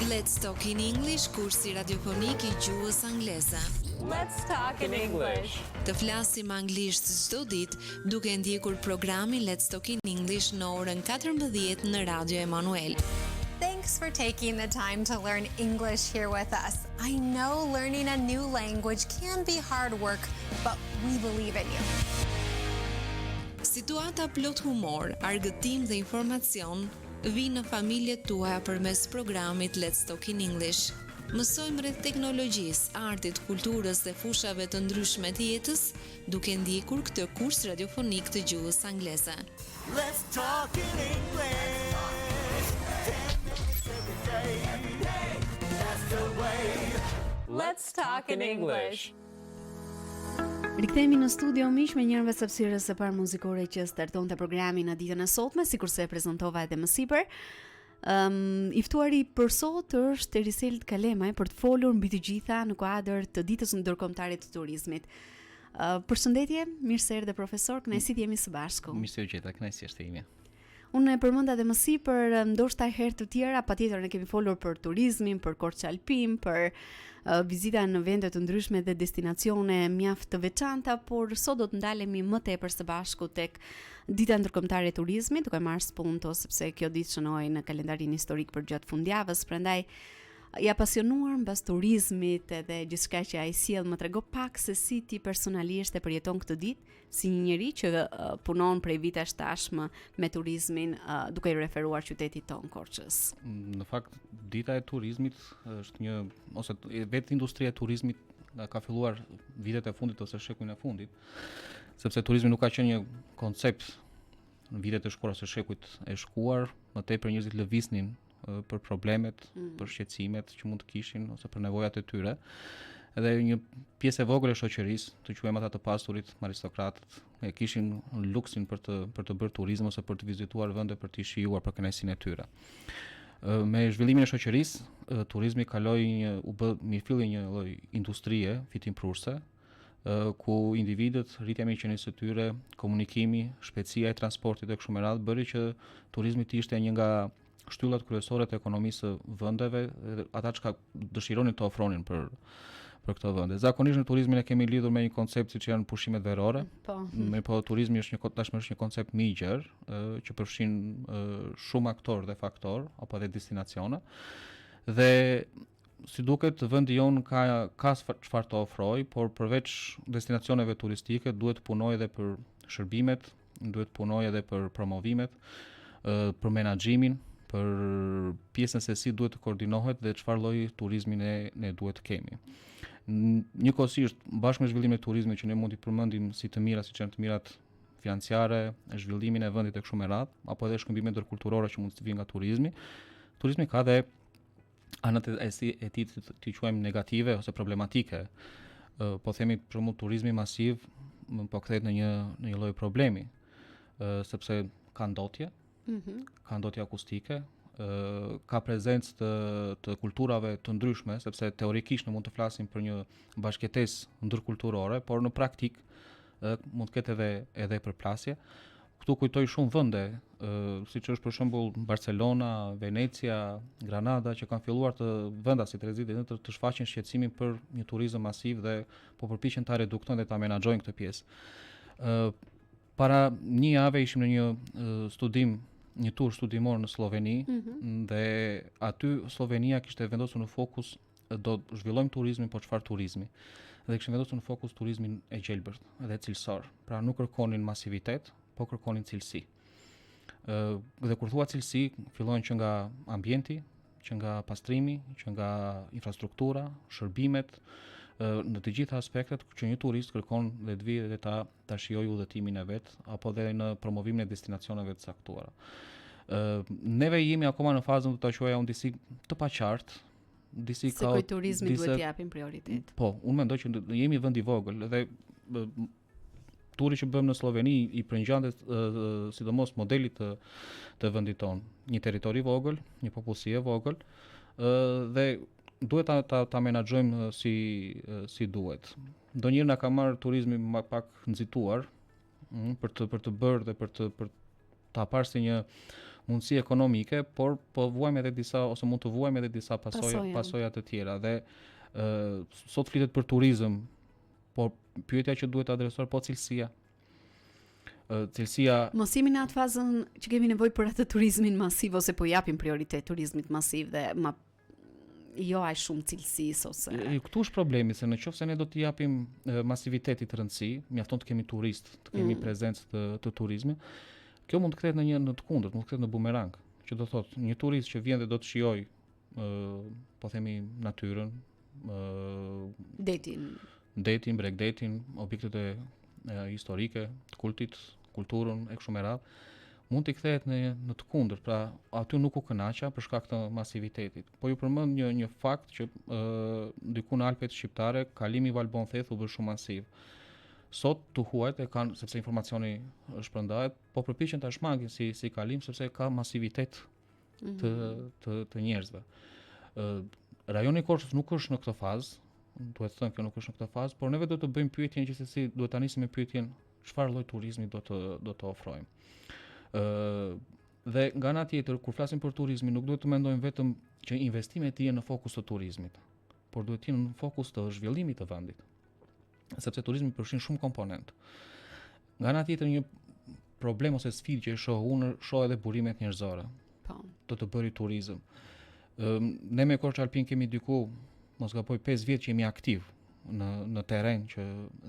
Let's Talk in English, kursi radiofonik I gjuhës angleze. Let's talk in English. Të flasim anglisht çdo ditë duke ndjekur programin Let's Talk in English në orën 14 në Radio Emanuel. Thanks for taking the time to learn English here with us. I know learning a new language can be hard work, but we believe in you. Situata plot humor, argëtim dhe informacion vinë në familjet tuaja përmes programit Let's Talk in English. Mësojmë rreth teknologjisë, artit, kulturës dhe fushave të ndryshme të jetës, duke ndjekur këtë kurs radiofonik të gjuhës angleze. Let's talk in English. Every day. That's the way. Let's talk in English. Rikthehemi në studio miq me njërin nga hapësirës së parë muzikore që startonte programin në ditën e sotme, sikurse e prezantova edhe më sipër. I ftuari për sot është Erisel Kalemaj për të folur mbi të gjitha në kuadër të ditës ndërkombëtare të turizmit. Përshëndetje, mirë se erdhe profesor, kënaqësi të jemi së bashku. Mirë se u gjeta, kënaqësi është e ime. Unë e përmenda dhe më sipër, ndoshta herë të tjera, patjetër ne kemi folur për turizmin, për Korçë Alpin, për vizita në vende të ndryshme dhe destinacione mjaft të veçanta, por sot do të ndalemi më tepër së bashku tek Dita Ndërkombëtare e Turizmit, duke marrë spunto sepse kjo ditë shënohej në kalendarin historik për gjatë fundjavës, prandaj I apasionuar mbas turizmit edhe gjithçka që ai sjell, më trego pak se si ti personalisht e përjeton këtë ditë si një njeri që punon prej vitesh tashmë me turizmin, duke I referuar qytetit ton Korçës. Në fakt, dita e turizmit është ose vetë industria e turizmit ka filluar vitet e fundit ose shekullin e fundit, sepse turizmi nuk ka qenë një koncept në vitet e shkuara ose shekujt e shkuar, më tepër njerëzit lëviznin për problemet, për shqetësimet që mund të kishin ose për nevojat e tyre. Edhe një pjesë e vogël e shoqërisë, të quajmë ata të pasturit, aristokratët, e kishin luksin për të bërë turizëm ose për të vizituar vende për të shijuar për kënaqësinë e tyre. Me zhvillimin e shoqërisë, turizmi u bë mirëfilli një lloj industrie fitimprurse, ku individët, rritja e mirëqenies së tyre, komunikimi, shpejtësia e transportit e kështu me radhë bëri që turizmi të ishte një nga shtyllat kryesore të ekonomisë së vendeve, ata që dëshironin të ofronin për këto vende. Zakonisht në turizmin e kemi lidhur me një koncept siç janë pushimet verore. Po turizmi është tashmë një koncept më I gjerë, që përfshin shumë aktor dhe faktor apo edhe destinacione. Dhe si duket vendi jon ka çfarë të ofrojë, por përveç destinacioneve turistike duhet të punojë edhe për shërbimet, duhet të punojë edhe për promovimet, për menaxhimin, për pjesën se si duhet të koordinohet dhe çfarë lloji turizmi ne duhet të kemi. Njëkohësisht, bashkë me zhvillimin e turizmit që ne mund t'i përmendim si të mira, siç janë të mirat financiare, zhvillimin e vendit e kështu me radhë, apo edhe shkëmbimet ndërkulturore që mund të vijnë nga turizmi. Turizmi ka dhe anët e tij të quajmë negative ose problematike. Po themi për shembull turizmi masiv po kthehet në një lloj problemi, sepse ka ndotje, ka ndotje akustike, ka prezencë të kulturave të ndryshme, sepse teorikisht ne mund të flasim për një bashkëtesë ndërkulturore, por në praktik mund të ketë edhe përplasje. Këtu kujtoj shumë vende, siç është për shembull Barcelona, Venecia, Granada, që kanë filluar vendasit rezidentë të shfaqin shqetësimin për një turizëm masiv dhe po përpiqen ta reduktojnë dhe ta menaxhojnë këtë pjesë. Para një jave ishim në një tur studimor në Sloveni, dhe aty Slovenia kishte vendosur në fokus do zhvillojmë turizmin, po çfarë turizmi. Dhe kishin vendosur në fokus turizmin e gjelbërt dhe cilësor. Pra nuk kërkonin masivitet, po kërkonin cilësi. Dhe kur thua cilësi, fillojnë që nga ambienti, që nga pastrimi, që nga infrastruktura, shërbimet, në të gjitha aspektet që një turist kërkon dhe të vijë dhe ta shijojë udhëtimin e vet, apo dhe në promovimin e destinacioneve të caktuara. Neve jemi akoma në fazën të ta quaja unë disi të paqartë, disi ka se turizmi duhet t'i japim prioritet. Po, unë mendoj që jemi vend I vogël dhe turi që bëm në Sloveni I përngjandet sidomos modelit të vendit tonë, një territori vogël, një popullsi e vogël, dhe duhet ta menaxhojmë si duhet. Ndonjëherë na ka marrë turizmi pak nxituar, për të bërë dhe për ta parë si një mundësi ekonomike, por po vuajmë edhe disa ose mund të vuajmë edhe disa pasoja të tjera dhe sot flitet për turizëm, por pyetja që duhet adresuar po cilësia. Cilësia mos jemi në atë fazën që kemi nevojë për atë turizmin masiv ose po japim prioritet turizmit masiv dhe jo aq shumë cilësisë ose. Këtu është problemi se nëse ne do t'i japim masivitetit rëndësi, mjafton të kemi turist, të kemi prezencë të turizmit. Kjo mund të kthehet në të kundërt, mund të kthehet në bumerang, që do thotë një turist që vjen dhe do të shijojë po themi natyrën, detin, bregdetin, objektet historike, të kultit, kulturën e kështu me radhë, mund t'i kthehet në të kundërt, pra aty nuk u kënaqa për shkak të masivitetit. Po ju përmend një fakt që diku në Alpet shqiptare kalimi Valbon Theth u bë shumë masiv. Sot të huajt e kanë, sepse informacioni shpërndahet, po përpiqen ta shmangin si kalim sepse ka masivitet të njerëzve. Rajoni Korçës nuk është në këtë fazë, duhet të thënë kjo nuk është në këtë fazë, por neve do të bëjmë pyetjen gjithsesi, duhet ta nisim me pyetjen çfarë lloj turizmi do të ofrojmë. Dhe nga ana tjetër, kur flasim për turizmin, nuk duhet të mendojmë vetëm që investimet jenë në fokus të turizmit, por duhet të jenë në fokus të zhvillimit të vendit. Sepse turizmi përfshin shumë komponentë. Nga ana tjetër një problem ose sfidë që shoh edhe burimet njerëzore. Po. Do të bëri turizëm. Ne me Korç Alpin kemi diku, mos gaboj 5 vjet që jemi aktiv në terren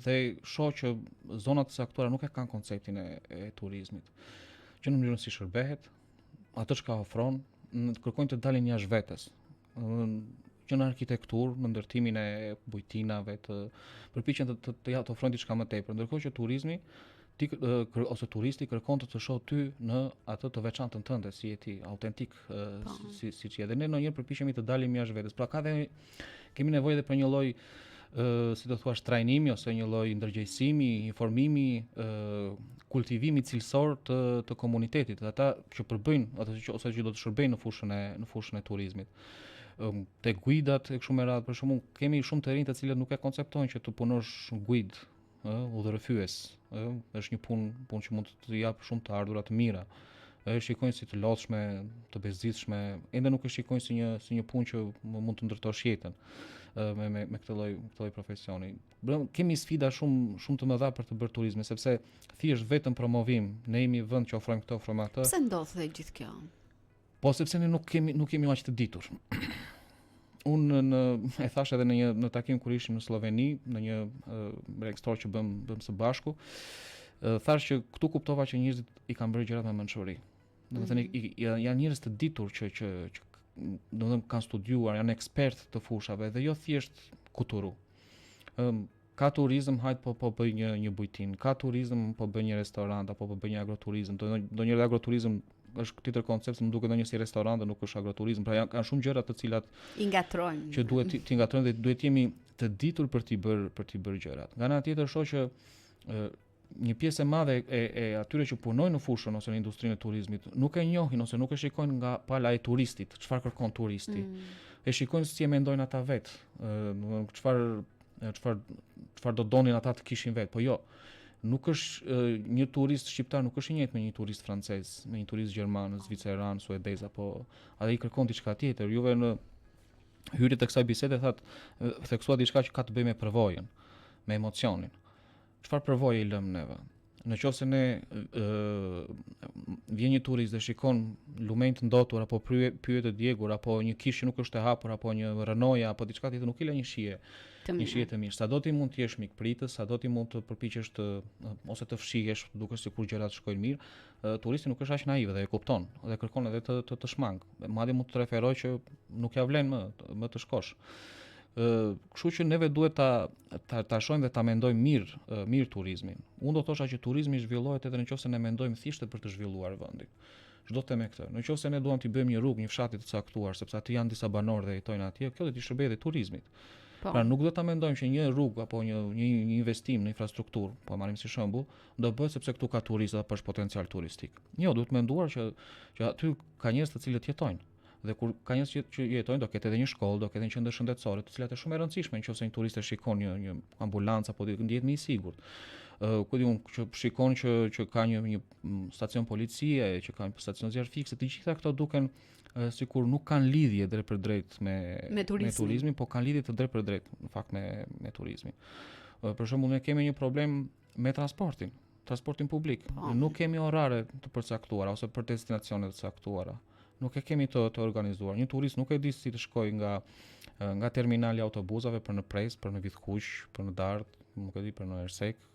dhe shoh që zonat e caktuara nuk e kanë konceptin e turizmit. Që në mënyrën si shërbehet, atë çka ofron, kërkojnë të dalin jashtë vetes. Që në arkitekturë, në ndërtimin e bujtinave, të përpiqen të ofrojnë diçka më tepër, ndërkohë që turizmi ose turisti kërkon të shohë ty në atë të veçantën tënde, si je ti, autentik, siç je. Dhe ne ndonjëherë përpiqemi të dalim jashtë vetes. Pra kemi nevojë edhe për një lloj si do thuash trajnimi ose një lloj ndërgjegjësimi, informimi, kultivimi cilësor të komunitetit, ata që përbëjnë ose që do të shërbejnë në fushën e turizmit. Te guidat e kështu me radhë, për shembull, kemi shumë të rinj të cilët nuk e konceptojnë që të punosh guid, udhërrëfyes, është një punë që mund të jap shumë të ardhurat të mira. E shikojnë si të lodhshme, të bezdisshme, ende nuk e shikojnë si një punë që mund të ndërtosh jetën me këtë lloj profesioni. Kemi sfida shumë të mëdha për të bërë turizmin, sepse thjesht vetëm promovim, ne jemi vend që ofrojmë këtë, ofrojmë atë. Pse ndodh dhe gjithë kjo? Po sepse ne nuk kemi aq të ditur. Unë e thash edhe në takim kur ishim në Sloveni, në një rekstor që bëm së bashku, thash që këtu kuptova që njerëzit i kanë bërë gjërat me mençuri. Domethënë janë njerëz të ditur që domethënë kanë studiuar, janë ekspert të fushave dhe jo thjesht kuturu. Ka turizëm, hajt po bëj një bujtin, ka turizëm, po bëj një restorant apo po bëj një agroturizëm. Ndonjëherë agroturizëm është tjetër koncept, më duket ndonjë si restorant dhe nuk është agroturizëm. Pra kanë shumë gjëra të cilat i ngatrojnë. Që duhet t'i ngatrojnë dhe duhet jemi të ditur për t'i bërë gjërat. Nga ana tjetër shoh që një pjesë e madhe e atyre që punojnë në fushën ose në industrinë e turizmit nuk e njohin ose nuk e shikojnë nga pala e turistit, çfarë kërkon turisti. E shikojnë si e mendojnë ata vet, çfarë do donin ata të kishin vet, po jo. Nuk është një turist shqiptar nuk është i njëjtë me një turist francez, me një turist gjerman, zviceran, suedez apo ai kërkon diçka tjetër. Juve në hyrje të kësaj bisede theksua diçka që ka të bëjë me përvojën, me emocionin. Çfarë përvoje i lëm neve? Nëse ne vjen një turist dhe shikon lumenj të ndotur apo pyet të djegur apo një kishë nuk është e hapur apo një rënoja apo diçka tjetër, nuk i lë një shije të mirë. Sado ti mund të jesh mikpritës, sado ti mund të përpiqesh ose të fshihesh dukesh sikur gjërat shkojnë mirë, turisti nuk është aq naiv dhe e kupton dhe kërkon edhe të shmang. Madje mund të referoj që nuk ja vlen më të shkosh. Kështu që neve duhet ta shohim dhe ta mendojmë mirë turizmin. Unë do thosha që turizmi zhvillohet edhe nëse ne mendojmë thjesht për të zhvilluar vendin. Çdo të me këtë. Nëse ne duam t'i bëjmë një rrugë, një fshati të caktuar, sepse aty janë disa banorë dhe jetojnë atje, kjo do t'i shërbejë edhe turizmit. Pra nuk do ta mendojmë që një rrugë apo një investim në infrastrukturë, po marrim si shembull, do bëhet sepse këtu ka turistë apo është potencial turistik. Jo, duhet menduar që aty ka njerëz të cilët jetojnë. Dhe kur ka njerëz që jetojnë, do ketë edhe një shkollë, do ketë një qendër shëndetësore, të cilat është shumë e rëndësishme nëse një turist e shikon një ambulancë apo ndjehet më i sigurt. ku diun që shikon që ka një stacion policie, që ka një stacion zjarr fikse, të gjitha këto duken sikur nuk kanë lidhje drejt për drejt me turizmin, po kanë lidhje të drejt për drejt në fakt me turizmin. Për shembull, ne kemi një problem me transportin publik. Nuk kemi orare të përcaktuara ose për destinacione të caktuara. Nuk e kemi të organizuar. Një turist nuk e di si të shkojë nga terminali i autobusave për në Pres, për në Vidkuq, për në Dardh, nuk e di për në Ersek,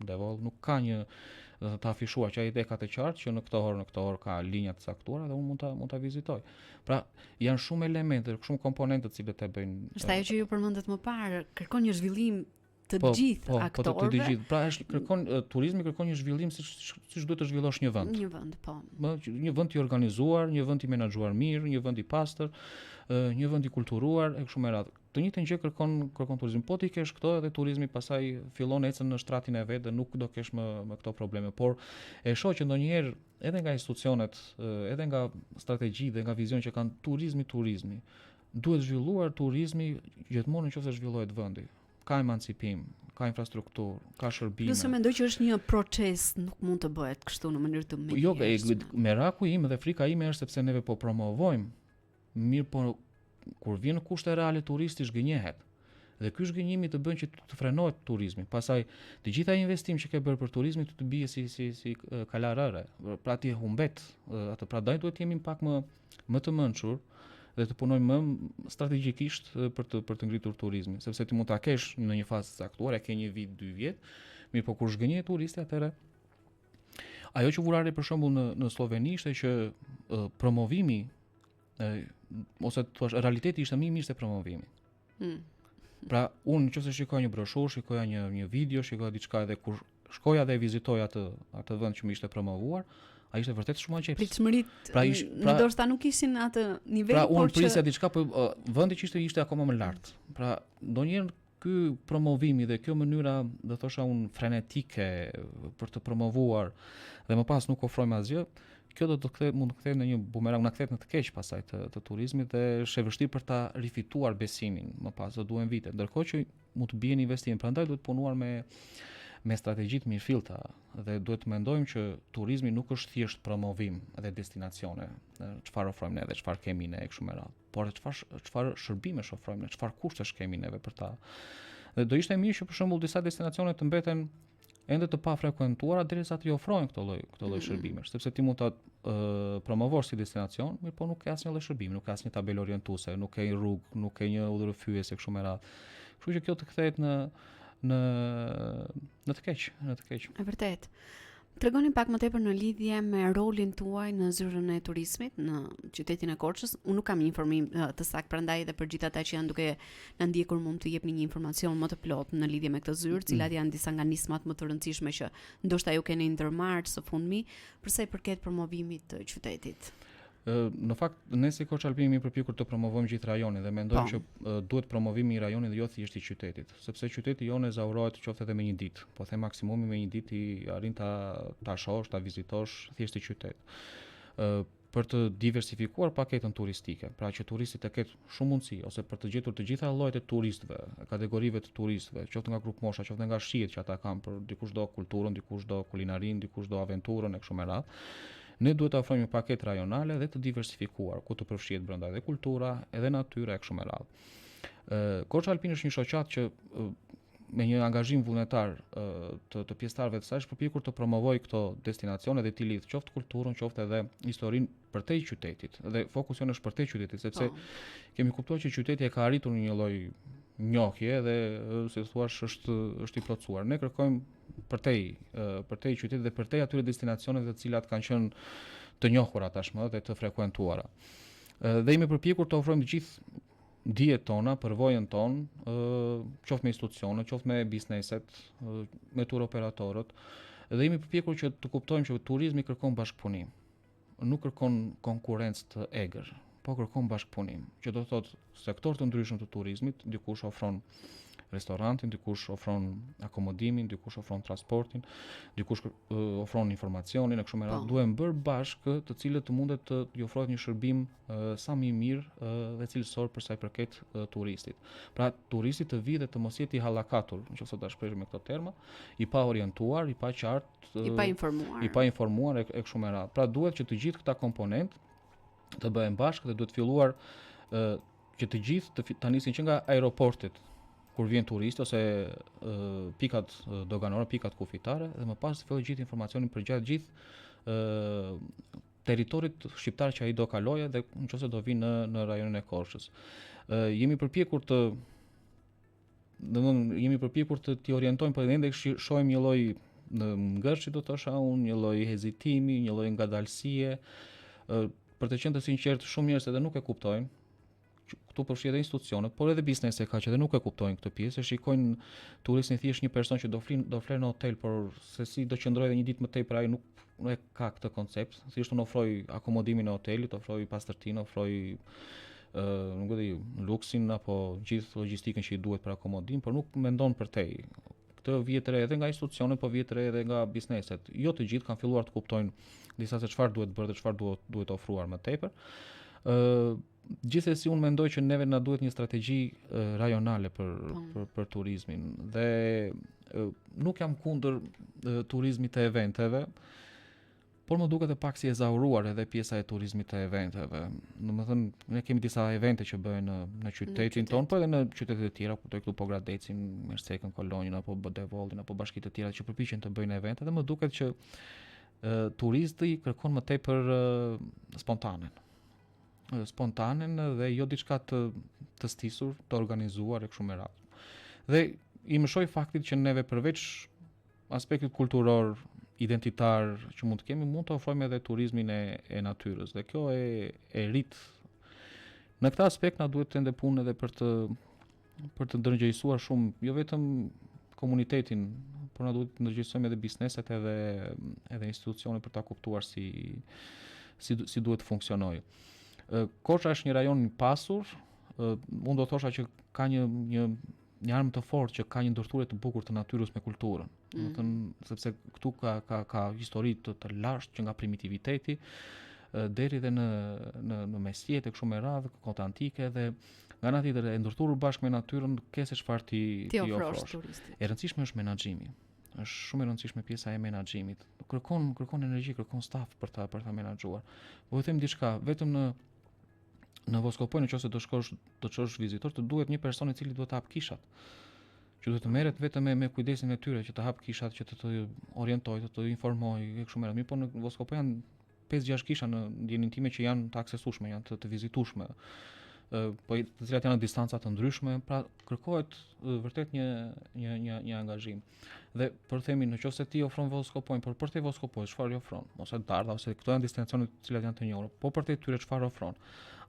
Devoll, nuk ka një të afishuar që ai ide ka të qartë që në këtë orë ka linja të caktuara dhe unë mund ta vizitoj. Pra, janë shumë elemente, shumë komponente të cilët e bëjnë. Është ajo që ju përmendet më parë, kërkon një zhvillim të gjithë aktorëve. Të gjithë. Pra turizmi kërkon një zhvillim siç duhet të zhvillosh një vend. Një vend, po. Një vend i organizuar, një vend i menaxhuar mirë, një vend i pastër, një vend i kulturuar e kështu me radhë. Të njëjtën gjë kërkon turizmi. Po ti kesh këto edhe turizmi pastaj fillon ecën në shtratin e vet dhe nuk do kesh më këto probleme, por e shoh që ndonjëherë edhe nga institucionet, edhe nga strategji dhe nga vizion që kanë turizmi, duhet zhvilluar turizmi gjithmonë nëse zhvillohet vendi. Ka emancipim, ka infrastrukturë, ka shërbime. Plus mendoj që është një proces, nuk mund të bëhet kështu në mënyrë të mirë. Jo, meraku im dhe frika ime është sepse neve po promovojmë, mirë po kur vjen në kushte reale turisti zhgënjehet. Dhe ky zhgënjimi të bën që të frenohet turizmi. Pastaj të gjitha investimet që ke bërë për turizmin të bie si kalarëre. Pra ti e humbet atë, pra duhet të jemi pak më të mençur dhe të punojmë më strategjikisht për të ngritur turizmin, sepse ti mund ta kesh në një fazë të caktuar, e ke 1 vit, 2 vjet, mirë po kur zhgënjej turisti atëherë. Ajo që vurare për shembull në Sloveni ishte që promovimi ose thua realiteti ishte më i mirë se promovimi. Pra unë nëse shikoj një broshurë, shikoja një video, shikoja diçka edhe kur shkoja dhe e vizitoja atë vend që më ishte promovuar, ai ishte vërtet shumë aqeps. Pritshmëritë ndoshta nuk ishin atë nivel, por unë prisja diçka, po vendi që ishte akoma më lart. Pra ndonjëherë ky promovimi dhe kjo mënyra, do thosha unë, frenetike për të promovuar dhe më pas nuk ofrojmë asgjë, kjo mund të kthehet në një bumerang, na kthehet në të keq pasaj të turizmit dhe është e vështirë për ta rifituar besimin më pas, do duhen vite. Ndërkohë që mund të bien investime, prandaj duhet punuar me strategji të mirëfillta dhe duhet të mendojmë që turizmi nuk është thjesht promovim dhe destinacione, çfarë ofrojmë ne dhe çfarë kemi ne kështu me radhë, por çfarë shërbimesh ofrojmë ne, çfarë kushtesh kemi neve për ta. Dhe do ishte mirë që për shembull disa destinacione të mbeten ende të pa frekuentuara derisa të ofrojnë këto lloj shërbimesh, sepse ti mund ta promovosh si destinacion, mirë po nuk ke asnjë lloj shërbimi, nuk ke asnjë tabelë orientuese, nuk ke rrugë, nuk ke një udhërrëfyes kështu me radhë. Kështu që kjo të kthehet në të keq. E vërtet. Tregoni pak më tepër në lidhje me rolin tuaj në zyrën e turizmit në qytetin e Korçës. Unë nuk kam një informim të saktë, prandaj edhe për gjithë ata që janë duke na ndjekur mund të jepni një informacion më të plotë në lidhje me këtë zyrë, cilat janë disa nga nismat më të rëndësishme që ndoshta ju keni ndërmarrë së fundmi, për sa i përket promovimit të qytetit. Në fakt, ne si Korçë Alpini jemi përpjekur të promovojmë gjithë rajonin dhe mendojmë që duhet promovimi i rajonit dhe jo thjesht i qytetit, sepse qyteti jonë zaurohet qoftë edhe me një ditë, po them maksimumi me një ditë i arrin ta shohësh, ta vizitosh thjesht i qytet. Për të diversifikuar paketën turistike, pra që turistit të ketë shumë mundësi ose për të gjetur të gjitha llojet e turistëve, kategorive të turistëve, qoftë nga grup mosha, qoftë nga shihet që ata kanë, për dikush do kulturën, dikush do kulinarin, dikush do aventurën e kështu me radhë. Ne duhet të ofrojmë një paketë rajonale dhe të diversifikuar, ku të përfshihet brenda edhe kultura, edhe natyra e kështu me radhë. Korçë Alpini është një shoqatë që me një angazhim vullnetar të pjesëtarëve të saj është përpjekur të promovojë këto destinacione dhe të lidh qoftë kulturën, qoftë edhe historinë përtej qytetit. Dhe fokusi është përtej qytetit, sepse kemi kuptuar që qyteti e ka arritur një lloj njohje dhe si thua është i plotësuar. Ne kërkojmë përtej qytetit dhe përtej atyre destinacioneve të cilat kanë qenë të njohura tashmë dhe të frekuentuara. Dhe jemi përpjekur të ofrojmë të gjithë dijet tona, përvojën tonë, qoftë me institucionet, qoftë me bizneset, me tur operatorët, dhe jemi përpjekur që të kuptojmë që turizmi kërkon bashkëpunim. Nuk kërkon konkurrencë të egër, po kërkon bashkëpunim, që do të thotë sektor të ndryshëm të turizmit, dikush ofron restorantin, dikush ofron akomodimin, dikush ofron transportin, dikush ofron informacionin e kështu me radhë. Duhen bërë bashkë të cilët të mundet të i ofrohet një shërbim sa më i mirë dhe cilësor për sa i përket turistit. Pra turisti të vi dhe të mos jetë i hallakatur, nëse ta shpresh me këto terma, i pa orientuar, i pa qartë, i pa informuar e kështu me radhë. Pra duhet që të gjithë këta komponent të bëhen bashkë dhe duhet filluar që të gjithë të nisin që nga aeroportit kur vjen turisti ose pikat doganore, pikat kufitare dhe më pas të fillojë gjithë informacionin për gjithë territorit shqiptar që ai do kalojë dhe nëse do vinë në rajonin e Korçës. Jemi përpjekur të t'i orientojmë për ende shohim një lloj ngërçi do thosha unë, një lloj hezitimi, një lloj ngadalësie. Për të qenë të sinqert, shumë njerëz edhe nuk e kuptojnë. Këtu përfshi edhe institucionet, por edhe biznesi ka që edhe nuk e kuptojnë këtë pjesë, shikojnë turistin thjesht një person që do fler në hotel, por se si do qëndrojë edhe një ditë më tepër ai nuk e ka këtë koncept. Thjesht unë ofroj akomodimin e hotelit, ofroj pastërtinë, ofroj nuk e di, luksin apo gjithë logjistikën që i duhet për akomodim, por nuk mendon për te. Këtë vjet re edhe nga institucionet, po vjet re edhe nga bizneset. Jo të gjithë kanë filluar të kuptojnë disa se çfarë duhet bërë dhe çfarë duhet ofruar më tepër. Gjithsesi unë mendoj që neve na duhet një strategji rajonale për turizmin dhe nuk jam kundër turizmit të eventeve, por më duket e pak si e zauruar edhe pjesa e turizmit të eventeve. Domethënë ne kemi disa evente që bëhen në qytetin tonë, po edhe në qytetet e tjera, kuptoj këtu po Gradecin, Mersekën, Kolonjën apo Bodevollin apo bashkitë të tjera që përpiqen të bëjnë evente dhe më duket që turisti kërkon më tepër spontanen dhe jo diçka të stisur, të organizuar e kështu me radhë. Dhe i mëshoj faktit që neve përveç aspektit kulturor, identitar që mund të kemi, mund të ofrojmë edhe turizmin e natyrës dhe kjo e rrit. Në këtë aspekt na duhet të ende punë edhe për të ndërgjegjësuar shumë, jo vetëm komunitetin, por na duhet të ndërgjegjësojmë edhe bizneset edhe institucionet për ta kuptuar si duhet të funksionojë. Korça është një rajon i pasur, unë do thosha që ka një armë të fortë që ka një ndërthurje të bukur të natyrës me kulturën. Domethënë sepse këtu ka histori të lashtë që nga primitiviteti deri dhe në mesjet e kështu me radhë, kohë antike dhe nga ana tjetër e ndërthurur bashkë me natyrën ke se çfarë ti ofrosh. E rëndësishme është menaxhimi. Është shumë e rëndësishme pjesa e menaxhimit. Kërkon energji, kërkon staf për ta menaxhuar. Po u them diçka, vetëm në Voskopoj nëse do çosh vizitor, të duhet një person i cili duhet të hap kishat. Që duhet të merret vetëm me kujdesin e tyre që të hap kishat, që të orientojë, të informojë kështu me radhë. Mirë, po në Voskopoj janë 5-6 kisha në ndjenin time që janë të aksesueshme, janë të vizitueshme. Po të cilat janë në distanca të ndryshme, pra kërkohet vërtet një angazhim. Dhe për themin nëse ti ofron Voskopojn, por për te Voskopoj çfarë ofron? Ose Dardha ose këto janë destinacione të cilat janë të njohura. Po për te tyre çfarë ofron?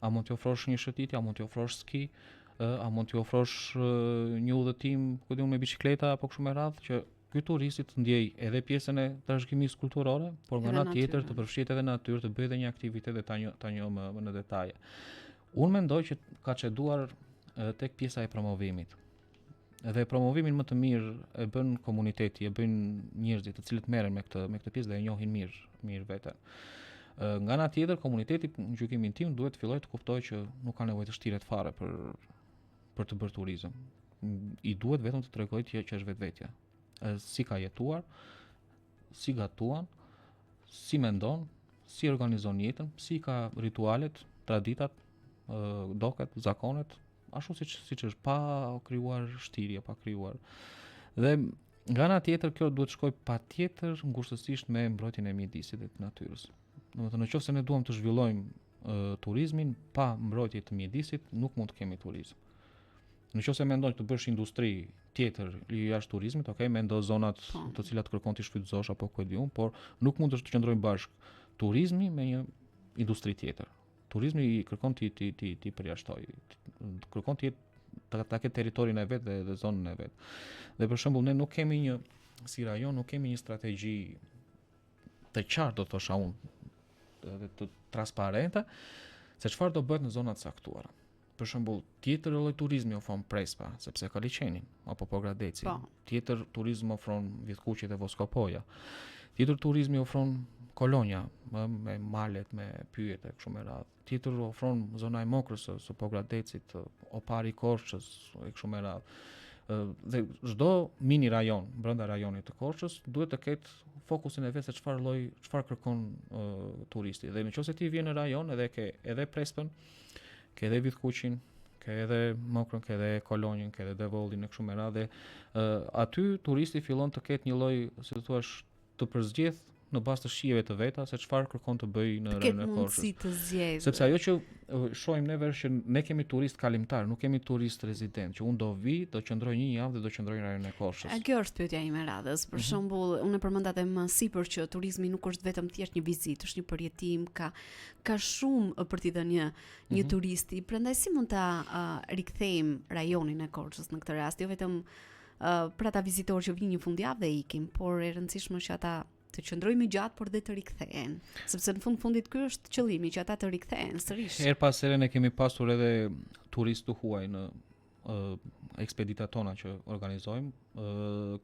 A mund t'i ofrosh një shëtitje, a mund t'i ofrosh ski, a mund t'i ofrosh një udhëtim, ku diun me biçikleta apo kështu me radhë që ky turisti të ndjej edhe pjesën e trashëgimisë kulturore, por nga ana tjetër të përfshihet edhe natyrë, të bëjë edhe një aktivitet dhe ta njohë më në detaje. Unë mendoj që ka çeduar tek pjesa e promovimit. Edhe promovimin më të mirë e bën komuniteti, e bën njerëzit të cilët merren me këtë pjesë dhe e njohin mirë veten. Nga ana tjetër komuniteti në gjykimin tim duhet të fillojë të kuptojë që nuk ka nevojë të shtiret fare për të bërë turizëm. I duhet vetëm të tregojë që është vetvetja. Si ka jetuar, si gatuan, si mendon, si organizon jetën, si ka ritualet, traditat, doket, zakonet, ashtu siç është, pa krijuar shtirje, pa krijuar. Dhe nga ana tjetër kjo duhet shkojë patjetër ngushëllisht me mbrojtjen e mjedisit dhe të natyrës. Domethënë nëse ne duam të zhvillojmë turizmin pa mbrojtje të mjedisit, nuk mund të kemi turizëm. Nëse mendon të bësh industri tjetër jashtë turizmit, okay, mendo zonat të cilat kërkon ti shfrytëzosh apo ku e di un, por nuk mund të qëndrojmë bashkë turizmi me një industri tjetër. Turizmi i kërkon ti përjashtoj. Kërkon ti ta ketë territorin e vet dhe zonën e vet. Dhe për shembull ne nuk kemi si rajon nuk kemi një strategji të qartë, do thosha unë, të transparente se çfarë do bëhet në zonat caktuara. për shembull, tjetër lloj turizmi ofron Prespa, sepse ka liçenin, apo Pogradeci. Po. Tjetër turizmi ofron Vjetkuqit e Voskopoja. Tjetër turizmi ofron Kolonja, me malet, me pyjet e kështu me radhë. Tjetër ofron zona e Mokrës së Pogradecit, Opari i Korçës e kështu me radhë. Dhe çdo mini rajon brenda rajonit të Korçës duhet të ketë fokusin e vet se çfarë kërkon turisti. Dhe nëse ti vjen në rajon edhe ke edhe Prespën, ke edhe Vjetkuqin, ke edhe Mokrën, ke edhe Kolonjën, ke edhe Devollin e kështu me radhë. Aty turisti fillon të ketë një lloj, si të thuash, të përzgjedh në bazë të shijeve të veta se çfarë kërkon të bëj në rajonin e Korçës. Mundësi të zgjedhë. Sepse ajo që shohim neve është që ne kemi turist kalimtar, nuk kemi turist rezident, që unë do vi, do qëndroj një javë dhe do qëndroj në rajonin e Korçës. Kjo është pyetja ime radhës. Për shembull, unë përmenda edhe më sipër që turizmi nuk është vetëm thjesht një vizitë, është një përjetim, ka shumë për t'i dhënë një turisti. Prandaj si mund ta rikthejmë rajonin e Korçës në këtë rast, jo vetëm për ata vizitorë që vinë një fundjavë dhe ikin, por e rëndësishme që ata të qëndrojmë gjatë por dhe të rikthehen, sepse në fundit ky është qëllimi, që ata të rikthehen sërish. Her pas here ne kemi pasur edhe turistë huaj në ekspeditat tona që organizojmë,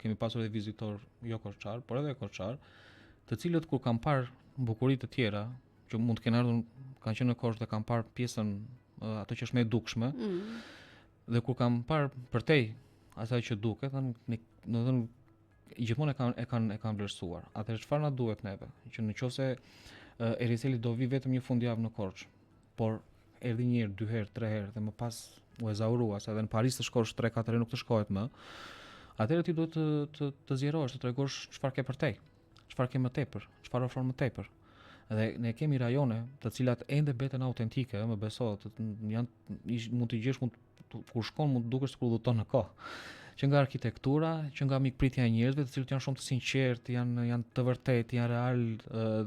kemi pasur edhe vizitor jo korçar, por edhe korçar, të cilët kur kanë parë bukuritë të tjera, që mund të kenë ardhur, kanë qenë në Korçë dhe kanë parë pjesën ato që është më e dukshme, dhe kur kanë parë përtej asaj që duket, domethënë gjithmonë e kanë vlerësuar. Atëherë çfarë na duhet neve? Që nëse Eriseli do vi vetëm një fundjavë në Korçë, por erdhi një herë, 2 herë, 3 herë dhe më pas u ezaurua, se edhe në Paris të shkosh 3-4 herë nuk të shkohet më. Atëherë ti duhet të zgjerohesh, të tregosh çfarë ke përtej, çfarë ke më tepër, çfarë ofron më tepër. Dhe ne kemi rajone të cilat ende beten autentike, më besohet, mund të gjesh kur shkon mund të dukesh sikur udhëton në kohë. Që nga arkitektura, që nga mikpritja e njerëzve, të cilët janë shumë të sinqertë, janë të vërtetë, janë real,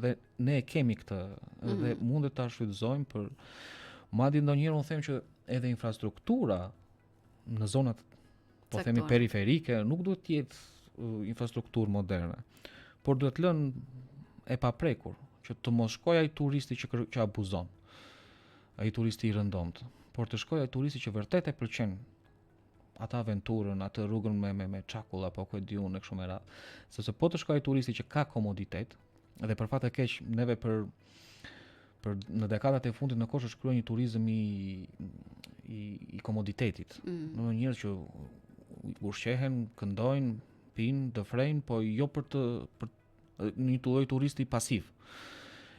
dhe ne e kemi këtë dhe mundet ta shfrytëzojmë për madje ndonjëherë unë them që edhe infrastruktura në zonat po themi periferike nuk duhet të jetë infrastrukturë moderne, por duhet lënë e paprekur që të mos shkojë ai turisti që abuzon, ai turisti i rëndomt, por të shkojë ai turisti që vërtet e pëlqen ata aventurën, atë rrugën me çakull apo ku e di unë kështu me radhë. Sepse po të shkojë turisti që ka komoditet, dhe për fat të keq neve për në dekadat e fundit në Korçë shkruaj një turizëm i komoditetit. Do njerëz që ushqehen, këndojnë, pinë, dëfrejnë, po jo për një lloj turisti pasiv.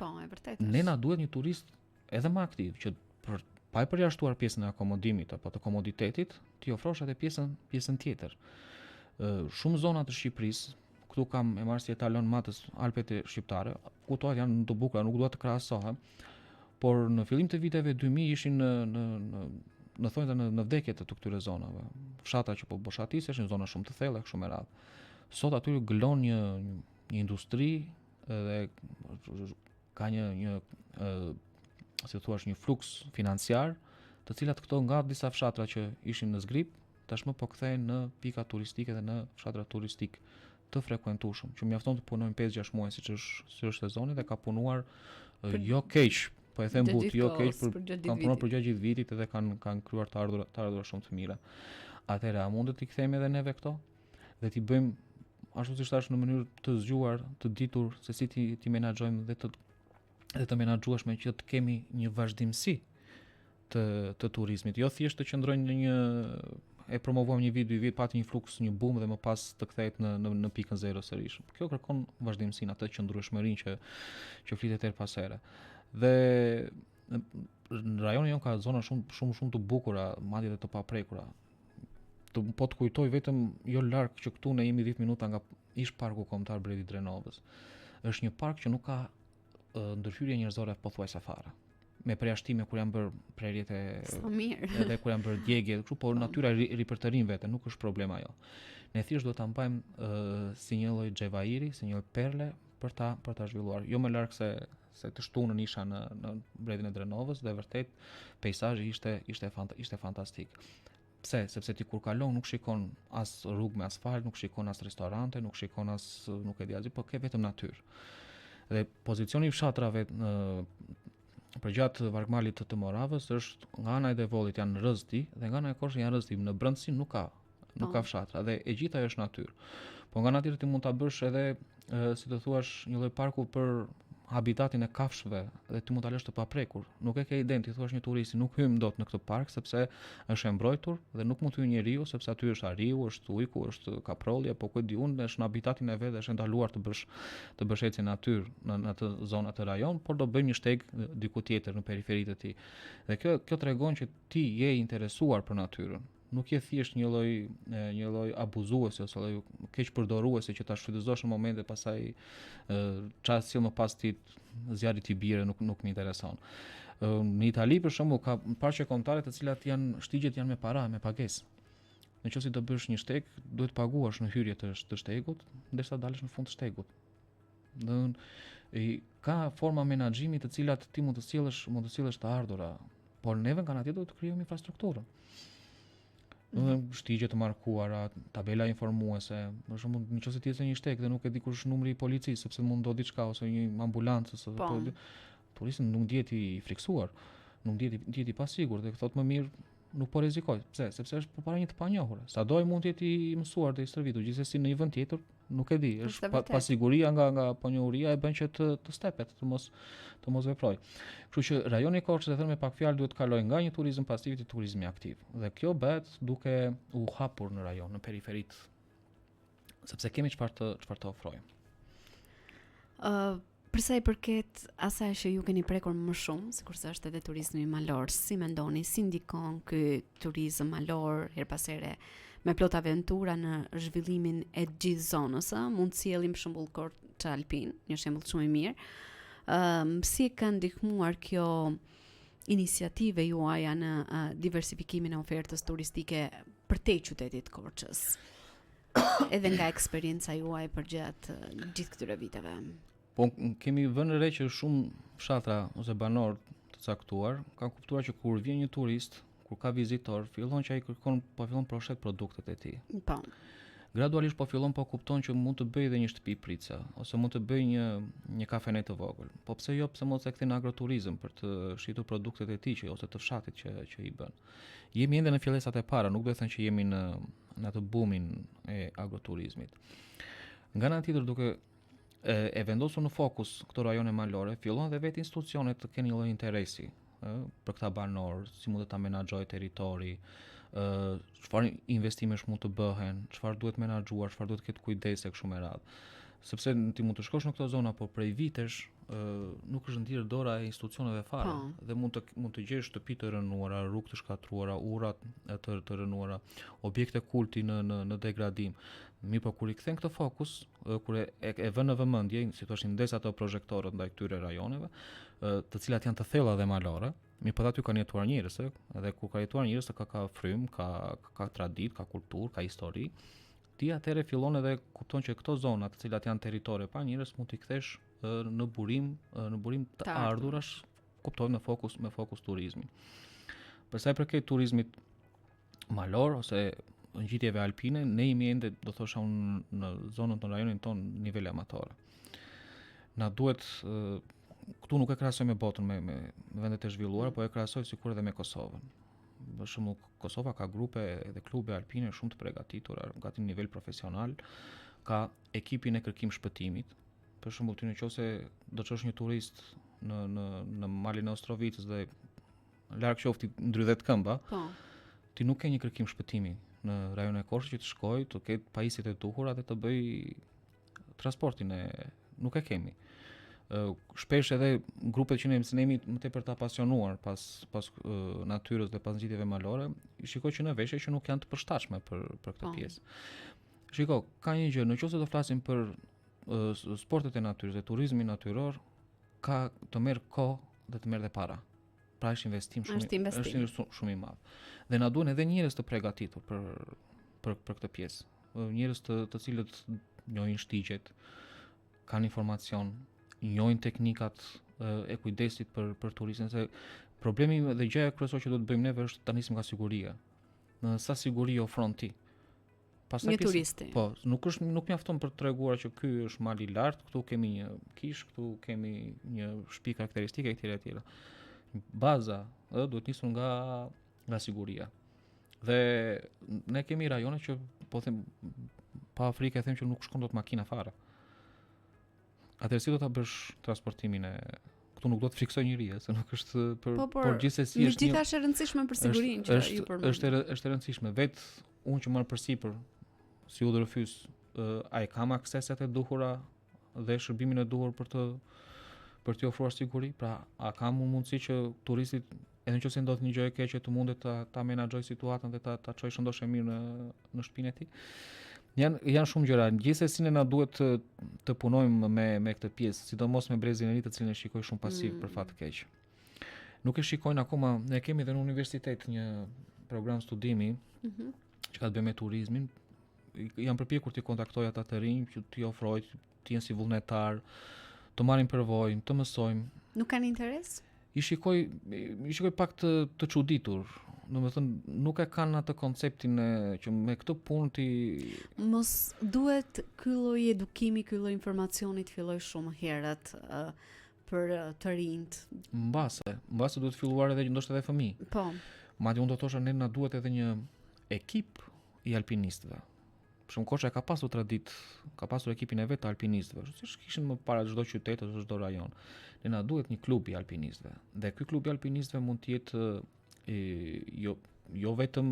Po, e vërtetë. Ne na duhet një turist edhe më aktiv që pa e përjashtuar pjesën e akomodimit apo të komoditetit, ti ofrosh atë pjesën tjetër. Shumë zona të Shqipërisë, këtu kam e marr si etalon matës Alpet e shqiptare, kuto janë të bukura, nuk dua të krahasohem, por në fillim të viteve 2000 ishin në thonjtë në vdekje të këtyre zonave. Fshatra që po boshatiseshin, zona shumë të thella kështu me radhë. Sot aty gëlon një industri dhe ka një si thuash një fluks financiar, të cilat këto nga disa fshatra që ishin në zgrip, tashmë po kthehen në pika turistike dhe në fshatra turistik të frekuentueshëm, që mjafton të punojnë 5-6 muaj siç është sezoni dhe ka punuar jo keq, po e them but, jo keq, kanë punuar për gjithë vitit dhe kanë krijuar të ardhura shumë të mira. Atëherë a mundet t'i kthejmë edhe neve këto? Dhe t'i bëjmë ashtu siç thash në mënyrë të zgjuar, të ditur se si ti menaxhojmë dhe të menaxhueshme që të kemi një vazhdimsi të turizmit, jo thjesht të qëndrojnë në një e promovojmë një vit, 2 vit, pati një fluks, një boom dhe më pas të kthehet në pikën 0 sërish. Kjo kërkon vazhdimsinë, atë qëndrueshmërinë që flitet her pas here. Dhe në rajonin jon ka zona shumë të bukura, madje edhe të paprekura. Po të kujtoj vetëm jo larg që këtu ne jemi 10 minuta nga ish parku kombëtar Bredi Drenovës. Është një park që nuk ka ndërhyrje njerëzore pothuajse fare. Me përjashtime kur janë bërë prerjet edhe kur janë bërë djegje, kështu, por natyra ripërtërin vete, nuk është problem ajo. Ne thjesht duhet ta mbajmë si një lloj xhevairi, si një lloj perle për ta zhvilluar. Jo më larg se të shtunën isha në Bredin e Drenovës dhe vërtet peizazhi ishte fantastik. Pse? Sepse ti kur kalon nuk shikon as rrugë me asfalt, nuk shikon as restorante, nuk shikon as nuk e di asgjë, po ke vetëm natyrë. Dhe pozicioni i fshatrave përgjatë vargmalit të Moravës është nga ana e Devollit janë rrezti dhe nga ana e Korçës janë rrezti, në brendësi nuk ka fshatra dhe e gjitha është natyrë. Po nga ana tjetër ti mund ta bësh edhe si të thuash një lloj parku për habitatin e kafshëve dhe ti mund ta lësh të paprekur. Nuk e ke iden, ti thua një turisti nuk hym dot në këtë park sepse është e mbrojtur dhe nuk mund të hyjë njeriu sepse aty është ariu, është ujku, është kaprolli apo ku di unë, është në habitatin e vet dhe është ndaluar të bësh ecje natyrë në atë zonë atë rajon, por do bëjmë një shteg diku tjetër në periferitë e tij. Dhe kjo tregon që ti je interesuar për natyrën. Nuk je thjesht një lloj abuzuesi ose lloj keq përdoruesi që ta shfrytëzosh në momente pastaj çfarë sill më pas ti zjarrit i bire nuk më intereson. Në Itali për shembull ka parqe kombëtare të cilat shtigjet janë me para, me pagesë. Nëse do bësh një shteg, duhet paguash në hyrje të shtegut, ndërsa dalësh në fund të shtegut. Ka forma menaxhimi të cilat ti mund të sjellësh të ardhura, por neve nga ana tjetër do të krijojmë infrastrukturën. Shtigje të markuara, tabela informuese, për shembull, nëse ti je një shteg dhe nuk e di kush numri i policisë, sepse mund do diçka ose një ambulancë ose turisti nuk ndihet i friksuar, nuk ndihet i pasigurt dhe thotë më mirë nuk po rrezikoj. Pse? Sepse është përpara një të panjohur. Sado ai mund të jetë i mësuar dhe i stërvitur, gjithsesi në një vend tjetër nuk e di, është pasiguria nga panjohuria e bën që të stepet, të mos veproj. Kështu që rajoni i Korçës, me pak fjalë, duhet të kalojë nga një turizëm pasiv te turizmi aktiv. Dhe kjo bëhet duke u hapur në rajon, në periferitë. Sepse kemi çfarë të ofrojmë. Për sa i përket asaj që ju keni prekur më shumë, sikurse është edhe turizmi malor, si mendoni, si ndikon ky turizëm malor her pas here me plot aventura në zhvillimin e gjithë zonës, mund të sjellim për shembull Korça Alpin, një shembull shumë i mirë. Si ka ndihmuar kjo iniciative juaja në diversifikimin e ofertës turistike përtej qytetit Korçës? Edhe nga eksperienca juaj përgjatë gjithë këtyre viteve. Po kemi vënë re që shumë fshatra ose banor të caktuar kanë kuptuar që kur vjen një turist, kur ka vizitor, fillon që ai fillon proshet produktet e tij. Po. Gradualisht fillon kupton që mund të bëj edhe një shtëpi prica ose mund të bëj një kafene të vogël. Po pse mos e kthen në agroturizëm për të shitur produktet e tij ose të fshatit që i bën. Jemi ende në fillesat e para, nuk do të thënë që jemi në atë boomin e agroturizmit. Nga ana tjetër duke e vendosur në fokus këto rajone malore, fillon dhe vetë institucionet të kenë një lloj interesi për këta banor, si mund të ta menaxhojë territori, çfarë investimesh mund të bëhen, çfarë duhet menaxhuar, çfarë duhet të ketë kujdes e kështu me radhë. Sepse ti mund të shkosh në këto zona, por prej vitesh nuk është ndirë dora e institucioneve fare dhe mund të gjesh shtëpi të rënuara, rrugë të shkatruara, urra të rënuara, objekte kulti në degradim. Mirë, po kur i kthen këtë fokus, kur e vën në vëmendje, si thua, ndes ato projektorët ndaj këtyre rajoneve, të cilat janë të thella dhe malore, mirë, po aty kanë jetuar njerëz, edhe kur ka jetuar njerëz ka frym, ka traditë, ka kulturë, ka histori. Ti atëherë fillon edhe kupton që këto zona, të cilat janë territore pa njerëz, mund t'i kthesh në burim të ardhurash, kuptojmë me fokus turizmi. Për sa i përket turizmit malor ose ngjitjeve alpine, ne jemi ende, do thosha unë, në zonën të rajonin ton nivel amator. Na duhet këtu nuk e krahasoj me botën, me vendet e zhvilluara, po e krahasoj sikur edhe me Kosovën. Për shembull, Kosova ka grupe dhe klube alpine shumë të përgatitura, gati në nivel profesional, ka ekipin e kërkim shpëtimit. Për shembull, ti nëse do të çosh një turist në malin e Ostrovicës dhe larg qofti ndrydhet këmba, ti nuk ke një kërkim shpëtimi në rajonin e Korçës që të shkojë, të ketë pajisjet e duhura dhe të bëj transportin nuk e kemi. Shpesh edhe grupet që ne jemi më tepër të apasionuar pas natyrës dhe pas ngjitjeve malore, shikoj që në veshje që nuk janë të përshtatshme për këtë pjesë. Shiko, ka një gjë, nëse do flasim për sportet e natyrës dhe turizmin natyror, ka të merr kohë dhe të merr dhe para. Pra është investim shumë i madh. Dhe na duhen edhe njerëz të përgatitur për këtë pjesë. Njerëz të cilët njohin shtigjet, kanë informacion, njohin teknikat e kujdesit për turistin, se problemi dhe gjëja kryesore që do të bëjmë neve është ta nisim nga siguria. Në sa siguri ofron ti? Një turisti. Po, nuk mjafton për të treguar që ky është mali i lartë, këtu kemi një kish, këtu kemi një shtëpi karakteristike etj. Baza duhet nisur nga siguria. Dhe ne kemi rajone që po them pa frikë them që nuk shkon dot makina fare. Atëherë si do ta bësh transportimin e këtu nuk do të friksoj njëri, se nuk është por gjithsesi është gjithashtu e rëndësishme për sigurinë që ju përmend. Është e rëndësishme. Vet unë që marr përsipër si udhërfys, ai kam akseset e duhura dhe shërbimin e duhur për t'i ofruar siguri, pra a kam mundësi që turistit edhe nëse ndodh një gjë e keqe të mundet ta menaxhoj situatën dhe ta çoj shëndoshë mirë në shtëpinë e tij. Janë shumë gjëra. Gjithsesi ne na duhet të punojmë me këtë pjesë, sidomos me brezin e ri të cilin e shikoj shumë pasiv për fat të keq. Nuk e shikojnë akoma, ne kemi edhe në universitet një program studimi që ka të bëjë me turizmin. Jam përpjekur të kontaktoj ata të rinj që t'i ofroj, të jenë si vullnetar, të marrin përvojë, të mësojmë. Nuk kanë interes? I shikoj pak të çuditur. Domethënë nuk e kanë atë konceptin që me këtë punë ti mos duhet ky lloj edukimi, ky lloj informacioni të filloj shumë herët për të rinjt. Mbase duhet filluar edhe ndoshta edhe fëmijë. Po. Madje unë do thosha ne na duhet edhe një ekip i alpinistëve. Për shembull Korça ka pasur tradit, ka pasur ekipin e vet të alpinistëve, siç kishin më para çdo qytet ose çdo rajon. Ne na duhet një klub i alpinistëve. Dhe ky klub i alpinistëve mund të jetë jo vetëm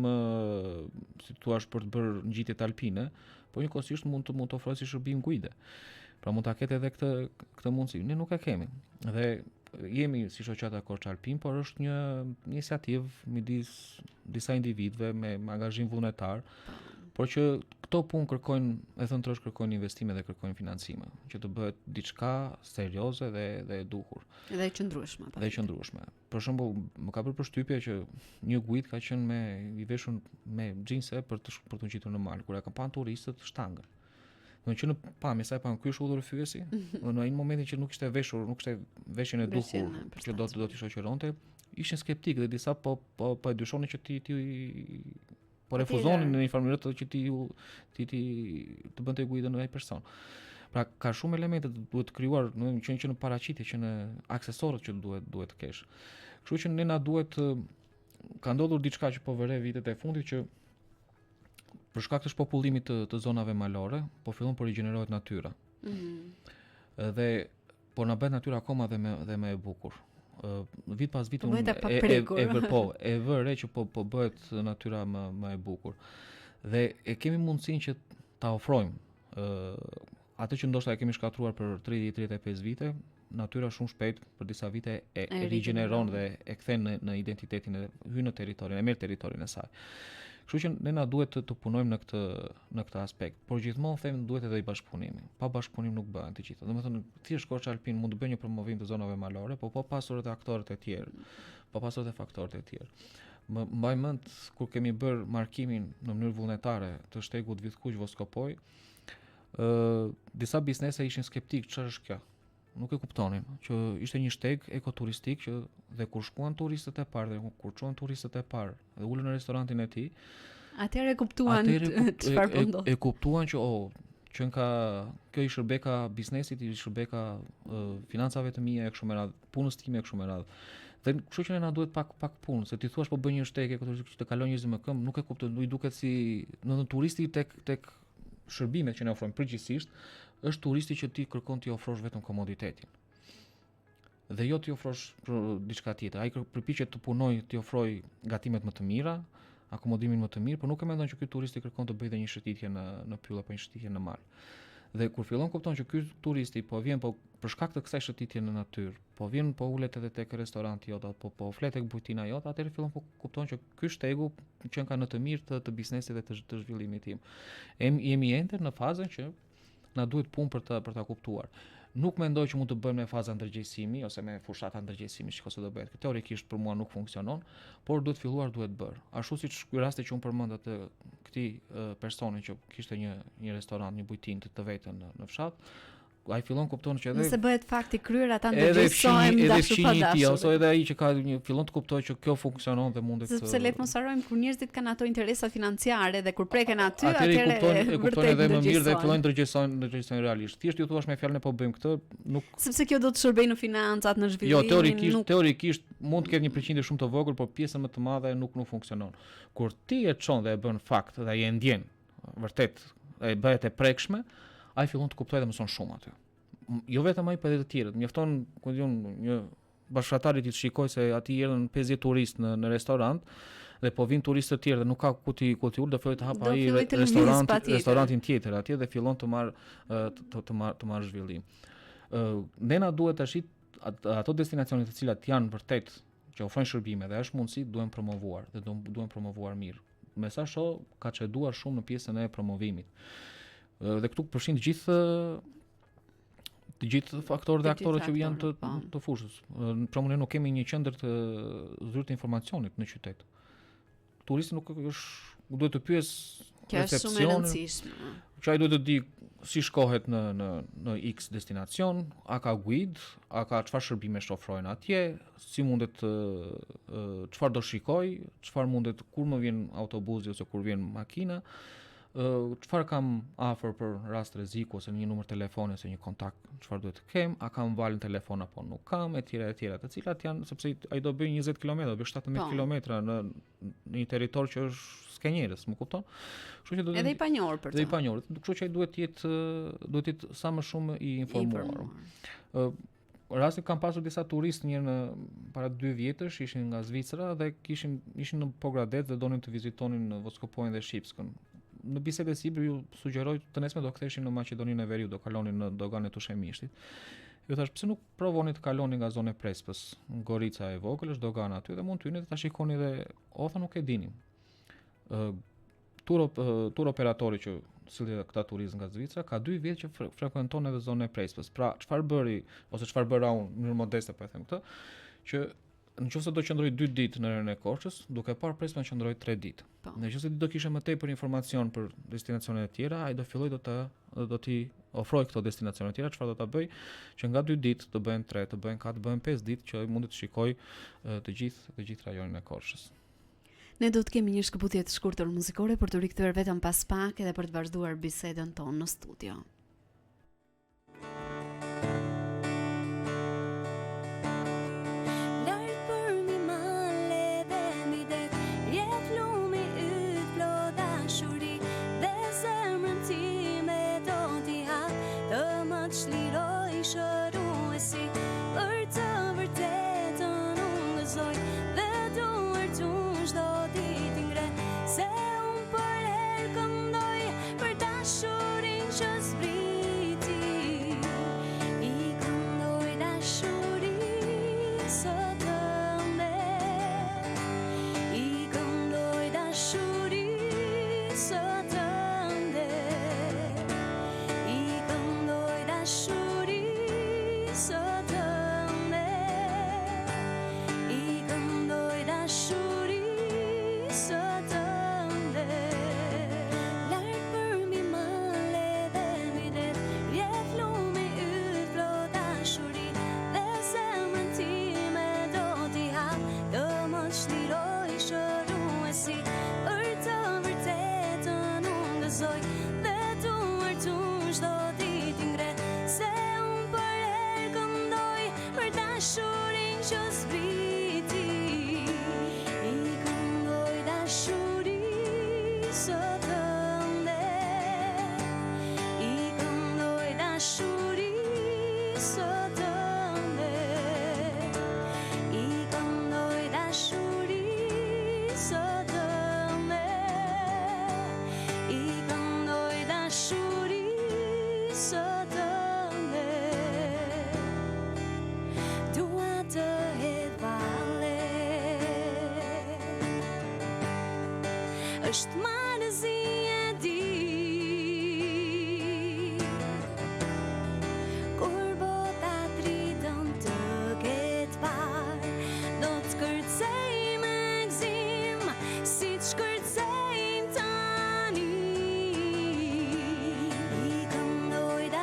si thua për të bërë ngjitjet alpine, por njëkohësisht mund të ofrojë si shërbim guide. Pra mund ta ketë edhe këtë mundësi. Ne nuk e kemi. Dhe jemi si shoqata Korça Alpin, por është një iniciativë midis disa individëve me angazhim vullnetar, por që këto punë kërkojnë investime dhe kërkojnë financime, që të bëhet diçka serioze dhe e duhur. Dhe e qëndrueshme. Për shembull, më ka bërë përshtypje që një guid ka qenë i veshur me xhinse për të ngjitur në mal, kur e ka pa turistët shtangën. Do që në pamje sa e pan ky është udhërfyesi, në një momentin që nuk ishte veshur, nuk ishte veshjen e duhur që do t'i shoqëronte, ishin skeptik dhe disa po e dyshonin që ti po refuzonin në një farë që ti të bënte guidën ai person. Pra ka shumë elemente duhet krijuar, që në paraqitje, që në aksesorët që duhet të kesh. Kështu që ne na duhet ka ndodhur diçka që po vëre vitet e fundit që për shkak të shpopullimit të zonave malore, po fillon po rigjenerohet natyra. Dhe po na bëhet natyra akoma dhe më e bukur. Vit pas viti e vëre që po bëhet natyra më e bukur. Dhe e kemi mundësinë që ta ofrojmë atë që ndoshta e kemi shkatruar për 30-35 vite, natyra shumë shpejt për disa vite e rigjeneron dhe e kthen në identitetin e hyn në territorin, e merr territorin e saj. Kështu që ne na duhet të punojmë në këtë aspekt, por gjithmonë them duhet edhe i bashkëpunimi. Pa bashkëpunim nuk bëhen të gjitha. Domethënë thjesht Korça Alpin mund të bëjë një promovim të zonave malore, po pasur edhe aktorët e tjerë, po pasur edhe faktorët e tjerë. Mbaj mend kur kemi bërë markimin në mënyrë vullnetare të shtegut Vitkuq Voskopoj, disa biznese ishin skeptik, çfarë është kjo? Nuk e kuptonin që ishte një shteg ekoturistik që dhe kur shkuan turistët e parë dhe kur çuan turistët e parë dhe ulën në restorantin e tij, atëherë kuptuan çfarë po ndodh. E kuptuan që që nga kjo i shërbeka biznesit, i shërbeka financave të mia e kështu me radhë, punës time e kështu me radhë. Dhe kështu që ne na duhet pak punë, se ti thua po bën një shteg ekoturistik që të kalon njerëz me këmbë, nuk e kupton, i duket si në turisti tek shërbimet që ne ofrojmë përgjithsisht, është turisti që ti kërkon t'i ofrosh vetëm komoditetin. Dhe jo t'i ofrosh diçka tjetër. Ai përpiqet të punojë, t'i ofroj gatimet më të mira, akomodimin më të mirë, por nuk e mendon që ky turisti kërkon të bëjë dhe një shëtitje në pyll apo një shëtitje në mal. Dhe kur fillon kupton që ky turisti po vjen për shkak të kësaj shëtitje në natyrë, po vjen po ulet edhe tek restoranti jot, po flet tek bujtina jot, atëherë fillon po kupton që ky shtegu që ka në të mirë të biznesit dhe të zhvillimit tim. Jemi ende në fazën që na duhet punë për ta kuptuar. Nuk mendoj që mund të bëjmë me faza ndërgjegjësimi ose me fushata ndërgjegjësimi, shikoj se do bëhet. Teorikisht për mua nuk funksionon, por duhet filluar, duhet bërë. Ashtu siç ky rasti që unë përmend atë këtij personi që kishte një restorant, një bujtinë të vetën në fshat, ai fillon kupton që edhe nëse bëhet fakti kryer ata ndërgjegjësohen dashur pa dashur. Ose edhe ai që ka fillon të kuptojë që kjo funksionon dhe mundet sepse le të mos harrojmë kur njerëzit kanë ato interesa financiare dhe kur preken aty atëherë kuptojnë edhe më mirë dhe fillojnë ndërgjegjësojnë realisht. Thjesht ju thuash me fjalën e po bëjmë këtë, nuk sepse kjo do të shërbejë në financat, në zhvillim. Jo, teorikisht mund të ketë një përqindje shumë të vogël, por pjesën më të madhe nuk funksionon. Kur ti e çon dhe e bën fakt dhe ai e ndjen, vërtet e bëhet e prekshme, ai fillon të kuptojë dhe mëson shumë aty. Jo vetëm ai, por edhe të tjerët. Mjafton, ku diun, një bashkëtarë ti të shikoj se aty erdhën 50 turistë në restorant dhe po vinë turistë të tjerë dhe nuk ka ku ti ul, do filloj të hap ai restorantin tjetër atje dhe fillon të marr zhvillim. Ne na duhet tash ato destinacione të cilat janë vërtet që ofrojnë shërbime dhe është mundësi duhen promovuar dhe duhen promovuar mirë. Me sa shoh ka çeduar shumë në pjesën e promovimit. Dhe këtu përfshin të gjithë faktorët dhe aktorët që janë të fushës. Pra ne nuk kemi një qendër të zyrë të informacionit në qytet. Turisti nuk është duhet të pyes kjo është shumë e rëndësishme. Që ai duhet të di si shkohet në X destinacion, a ka guid, a ka çfarë shërbime ofrojnë atje, si mundet çfarë do shikoj, çfarë mundet kur më vjen autobusi ose kur vjen makina. Çfarë kam afër për rast rreziku ose një numër telefoni ose një kontakt, çfarë duhet të kem, a kam valën telefon apo nuk kam, etj, të cilat janë sepse ai do bëj 20 km, do bëj 17 km në një territor që është s'ka njerëz, më kupton? Kështu që do të edhe i panjohur për të. Edhe i panjohur. Kështu që ai duhet të jetë sa më shumë i informuar. Rasti kam pasur disa turistë para 2 vjetësh, ishin nga Zvicra dhe ishin në Pogradet dhe donin të vizitonin Voskopojën dhe Shipskën. Në bisedë sipër ju sugjeroj të nesme do ktheheshin në Maqedoninë e Veriut, do kalonin në doganë e Tushemishtit. Ju thash pse nuk provoni të kaloni nga zona e Prespës, Gorica e vogël është dogana aty dhe mund të hyni dhe ta shikoni dhe otha nuk e dinim. Tur operatori që sillte këta turistë nga Zvicra ka 2 vjet që frekuenton edhe zonën e Prespës. Pra çfarë bëri ose çfarë bëra unë në mënyrë modeste po e them këtë, që nëse do qëndroj 2 ditë në Erën e Korçës, duke parë Prespën qëndroj 3 ditë. Nëse do kishe më tepër informacion për destinacione të tjera, ai do filloj do t'i ofroj këto destinacione të tjera, çfarë do ta bëj, që nga 2 ditë të bëhen 3, të bëhen 4, të bëhen 5 ditë që ai mundi të shikoj të gjithë rajonin e Korçës. Ne do të kemi një shkëputje të shkurtër muzikore për të rikthyer vetëm pas pak edhe për të vazhduar bisedën tonë në studio.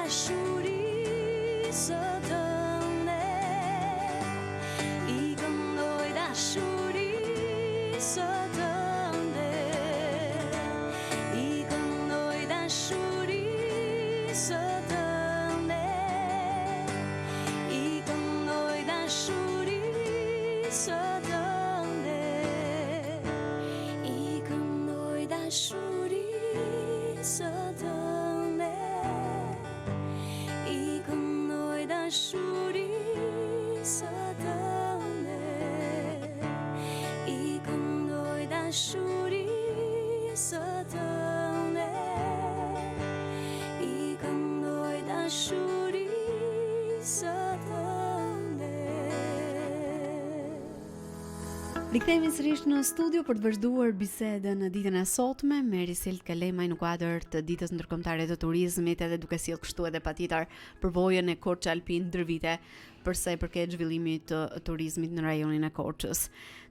Shuri dashurisë tënde, I këndoj dashurisë tënde, I këndoj dashurisë tënde, I këndoj dashurisë tënde. Rikthehemi sërish në studio për të vazhduar bisedën në ditën e sotme me Risil Kalemaj në kuadër të ditës ndërkombëtare të turizmit, edhe duke sjellë kështu edhe patjetër përvojën e Korçë Alpin ndër vite për sa i përket zhvillimit të turizmit në rajonin e Korçës.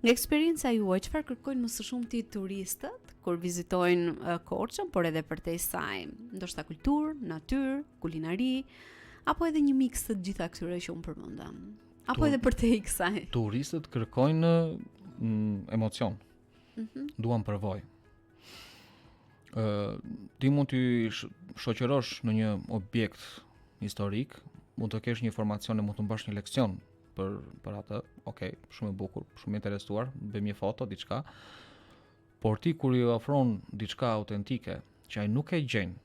Nga eksperjenca juaj, çfarë kërkojnë më së shumti turistët kur vizitojnë Korçën, por edhe përtej saj? Ndoshta kulturë, natyrë, kulinari, apo edhe një miks të gjitha këtyre që unë përmendëm? Apo edhe përtej kësaj? Turistët kërkojnë emocion. Duan përvojë. Ti mund të shoqërosh në një objekt historik, mund të kesh një informacion, mund të mbash një leksion për atë. Okej, shumë e bukur, shumë e interesuar, bëjmë një foto, diçka. Por ti kur i ofron diçka autentike, që ai nuk e gjen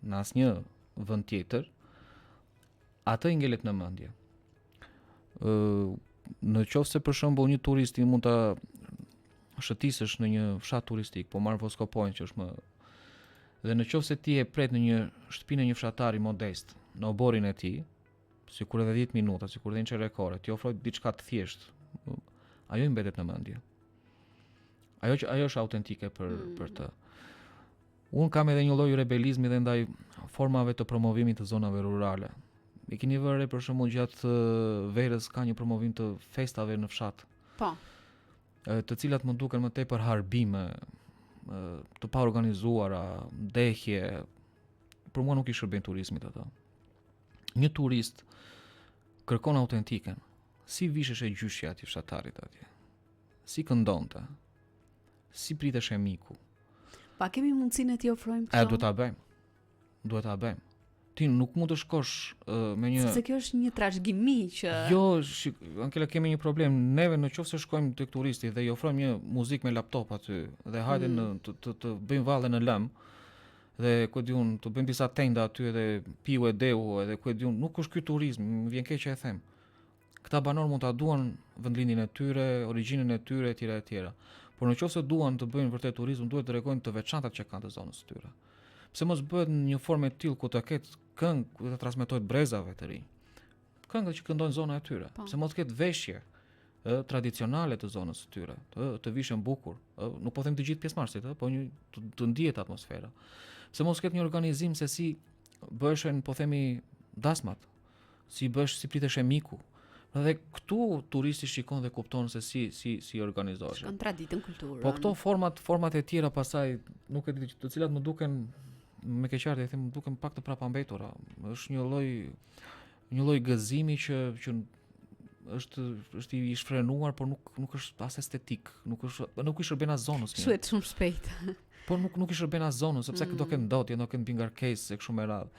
në asnjë vend tjetër, atë i ngelet në mendje. Në qoftë se për shembull një turist i mund ta shëtisësh në një fshat turistik, po marr Voskopojnë që është më, dhe në qoftë se ti e pret në një shtëpinë e një fshatari modest, në oborin e tij, sikur edhe 10 minuta, sikur edhe një çerekore, ti ofroj diçka të thjeshtë, ajo i mbetet në mendje. Ajo është autentike për të. Unë kam edhe një lloj rebelizmi dhe ndaj formave të promovimit të zonave rurale. E keni vënë për shembull gjatë verës ka një promovim të festave në fshat. Po. Të cilat më duken më tepër harbime, të pa organizuara, ndehje. Për mua nuk I shërben turizmit ato. Një turist kërkon autentiken. Si vishesh e gjyshja aty fshatarit atje? Si këndonte? Si pritesh e miku? Pa kemi mundësinë të ofrojmë këto? Duhet ta bëjmë. Ti nuk mund të shkosh me një... Sepse kjo është një trashëgimi që... Jo, Ankela, kemi një problem. Neve në qoftë se shkojmë tek turisti dhe I ofrojmë një muzikë me laptop aty dhe hajde të bëjmë valle në lëm dhe ku e diun të bëjmë disa tenda aty edhe piu e deu edhe ku e diun, nuk është ky turizëm, më vjen keq që e them. Këta banor mund ta duan vendlindjen e tyre, origjinën e tyre etj. Por në qoftë se duan të bëjnë vërtet turizëm, duhet të tregojnë të veçantat që kanë të zonës së tyre. Pse mos bëhet në një formë të tillë ku të ketë këngë ku të transmetohet brezave të rinj. Këngët që këndojnë zona e tyre. Pse mos ketë veshje tradicionale të zonës së tyre, të vishën bukur. Nuk po them të gjithë pjesëmarrësit, po një të ndihet atmosfera. Pse mos ketë një organizim se si bëhen, po themi, dasmat, si pritesh e miku. Dhe këtu turisti shikon dhe kupton se si organizohesh. Shkon traditën, kulturën. Po këto format e tjera pasaj nuk e di, të cilat më duken me keqardhje, them, duken pak të prapambetura. Është një lloj gëzimi që është I shfrenuar, por nuk është as estetik, nuk I shërben as zonës. Shuhet shumë shpejt. Po nuk I shërben as zonës, sepse do kenë ndotje, do kenë bingarkesë e kështu me radhë.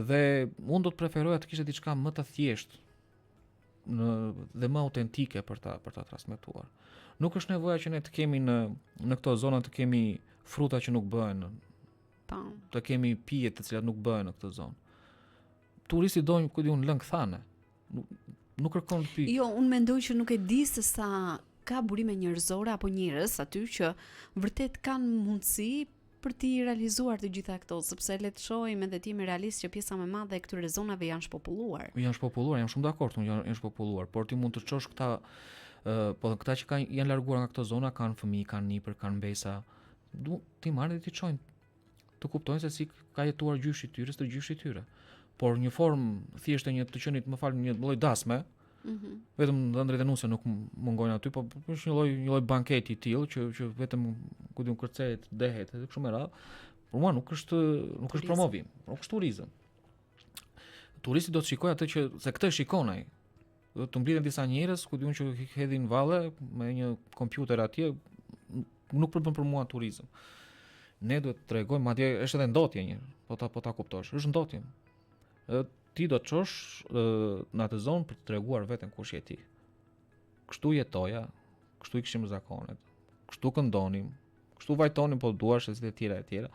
Dhe unë do të preferoja të kishte diçka më të thjeshtë dhe më autentike për ta transmetuar. Nuk është nevoja që ne të kemi në këto zona të kemi fruta që nuk bëhen, të kemi pije të cilat nuk bëhen në këtë zonë. Turisti dojnë ku diun lëng thane. Nuk kërkon pije. Jo, unë mendoj që nuk e di se sa ka burime njerëzore apo njerëz aty që vërtet kanë mundësi për t'i realizuar të gjitha këto, sepse le të shohim edhe ti me realist që pjesa më e madhe e këtyre zonave janë shpopulluar. Jam shumë dakord, janë shpopulluar, por ti mund të çosh këta që janë larguar nga këto zona, kanë fëmijë, kanë nipër, kanë mbesa. Ti marrë dhe ti çojnë të kuptojnë se si ka jetuar gjyshi I tyre. Por një formë thjesht një të qenit, më fal, një lloj dasme, vetëm ëndrrët e nuse nuk mungojnë aty, po është një lloj banketi I tillë që vetëm ku diun kërcehet, dehet edhe kështu me radhë. Por mua nuk është promovim, nuk është turizëm. Turisti do të shikojë atë se këtë shikon ai. Do të mblidhen disa njerëz ku diun që hedhin valle me një kompjuter atje, nuk përbën për mua turizëm. Ne duhet të tregojmë, madje është edhe ndotje një, po ta kuptosh, është ndotje. Ti do të çosh në atë zonë për të treguar veten kush je ti. Kështu jetoja, kështu I kishim zakonet, kështu këndonim, kështu vajtonin po duash e si të tjera,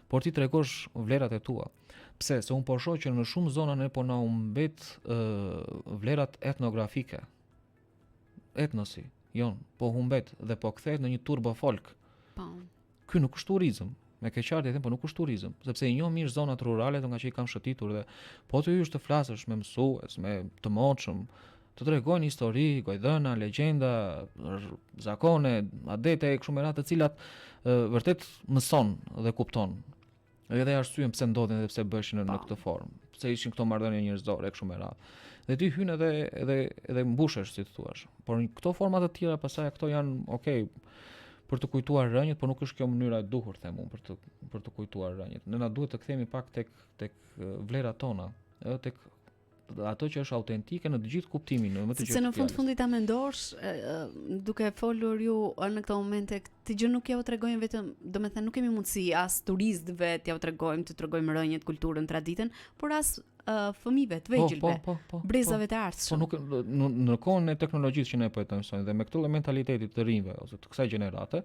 por ti tregosh vlerat e tua. Pse? Se unë po shoh që në shumë zona ne po na humbet vlerat etnografike. Etnosi, po humbet dhe po kthehet në një turbo folk. Po. Ky nuk është turizëm. Me keqardhje them, po nuk është turizëm, sepse i njoh mirë zonat rurale, nga që i kam shëtitur dhe po të hysh të flasësh me mësues, me të moshëm, të tregojnë histori, gojdhëna, legjenda, zakone, adete e kështu me radhë, të cilat vërtet mëson dhe kupton. Edhe arsyeën pse ndodhin dhe pse bëheshin në këtë formë, pse ishin këto marrëdhënie njerëzore e kështu me radhë. Dhe ti hyn edhe mbushesh, si të thuash. Por këto forma të tjera pastaj këto janë okay për të kujtuar rënjët, por nuk është kjo mënyra e duhur, them unë, për të kujtuar rënjët. Ne na duhet të kthehemi pak tek vlerat tona, tek ato që është autentike në të gjithë kuptimin, në më të gjithë. Se në fundit ta mendosh, duke folur ju në këto momente, këtë gjë nuk ja u tregojmë vetëm, domethënë nuk kemi mundësi as turistëve t'ja u tregojmë, të tregojmë rënjët, kulturën, traditën, por as fëmijëve, të vegjëlve, brezave të ardhshëm. Po nuk në kohën e teknologjisë që ne po e mësojmë dhe me këtë mentalitetit të rinjve ose të kësaj gjenerate,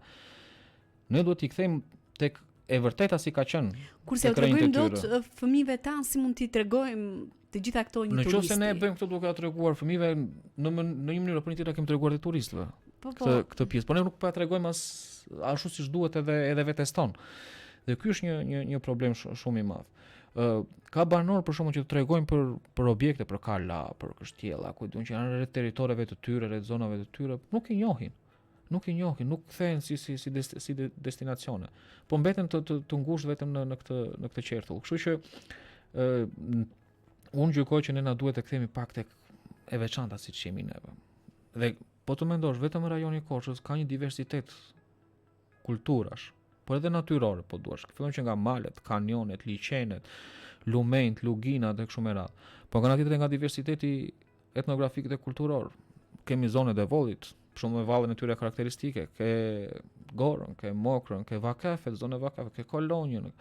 ne duhet t'i kthejmë tek e vërteta si ka qenë. Kurse u tregojmë dot fëmijëve tanë, si mund t'i tregojmë të gjitha këto një turisti. Nëse ne e bëjmë këtë duke ja treguar fëmijëve në një mënyrë apo në tjetër kemi treguar të turistëve. Këtë pjesë, por ne nuk po ja tregojmë as ashtu siç duhet edhe vetes tonë. Dhe ky është një problem shumë i madh. Ka banor për shkakun që të tregojnë për objekte, për kala, për kështjella, ku diun që janë rreth territoreve të tyre, rreth zonave të tyre, nuk i njohin, nuk kthehen si destinacione. Po mbeten të ngushtë vetëm në këtë qertull. Kështu që unë gjykoj që ne na duhet të kthehemi pak tek e veçanta siç jemi neve. Dhe po të mendosh, vetëm rajoni Korçës ka një diversitet kulturash, por edhe natyrore, po duash. Fillon që nga malet, kanionet, liçenet, lumenjt, luginat e kështu me radhë. Po nga tjetër nga diversiteti etnografik dhe kulturor. Kemi zonat e Vollit, shumë me vallet e tyre karakteristike, ke Gorën, ke Mokrën, ke Vakafet, zonë Vakafet, ke Kolonjën,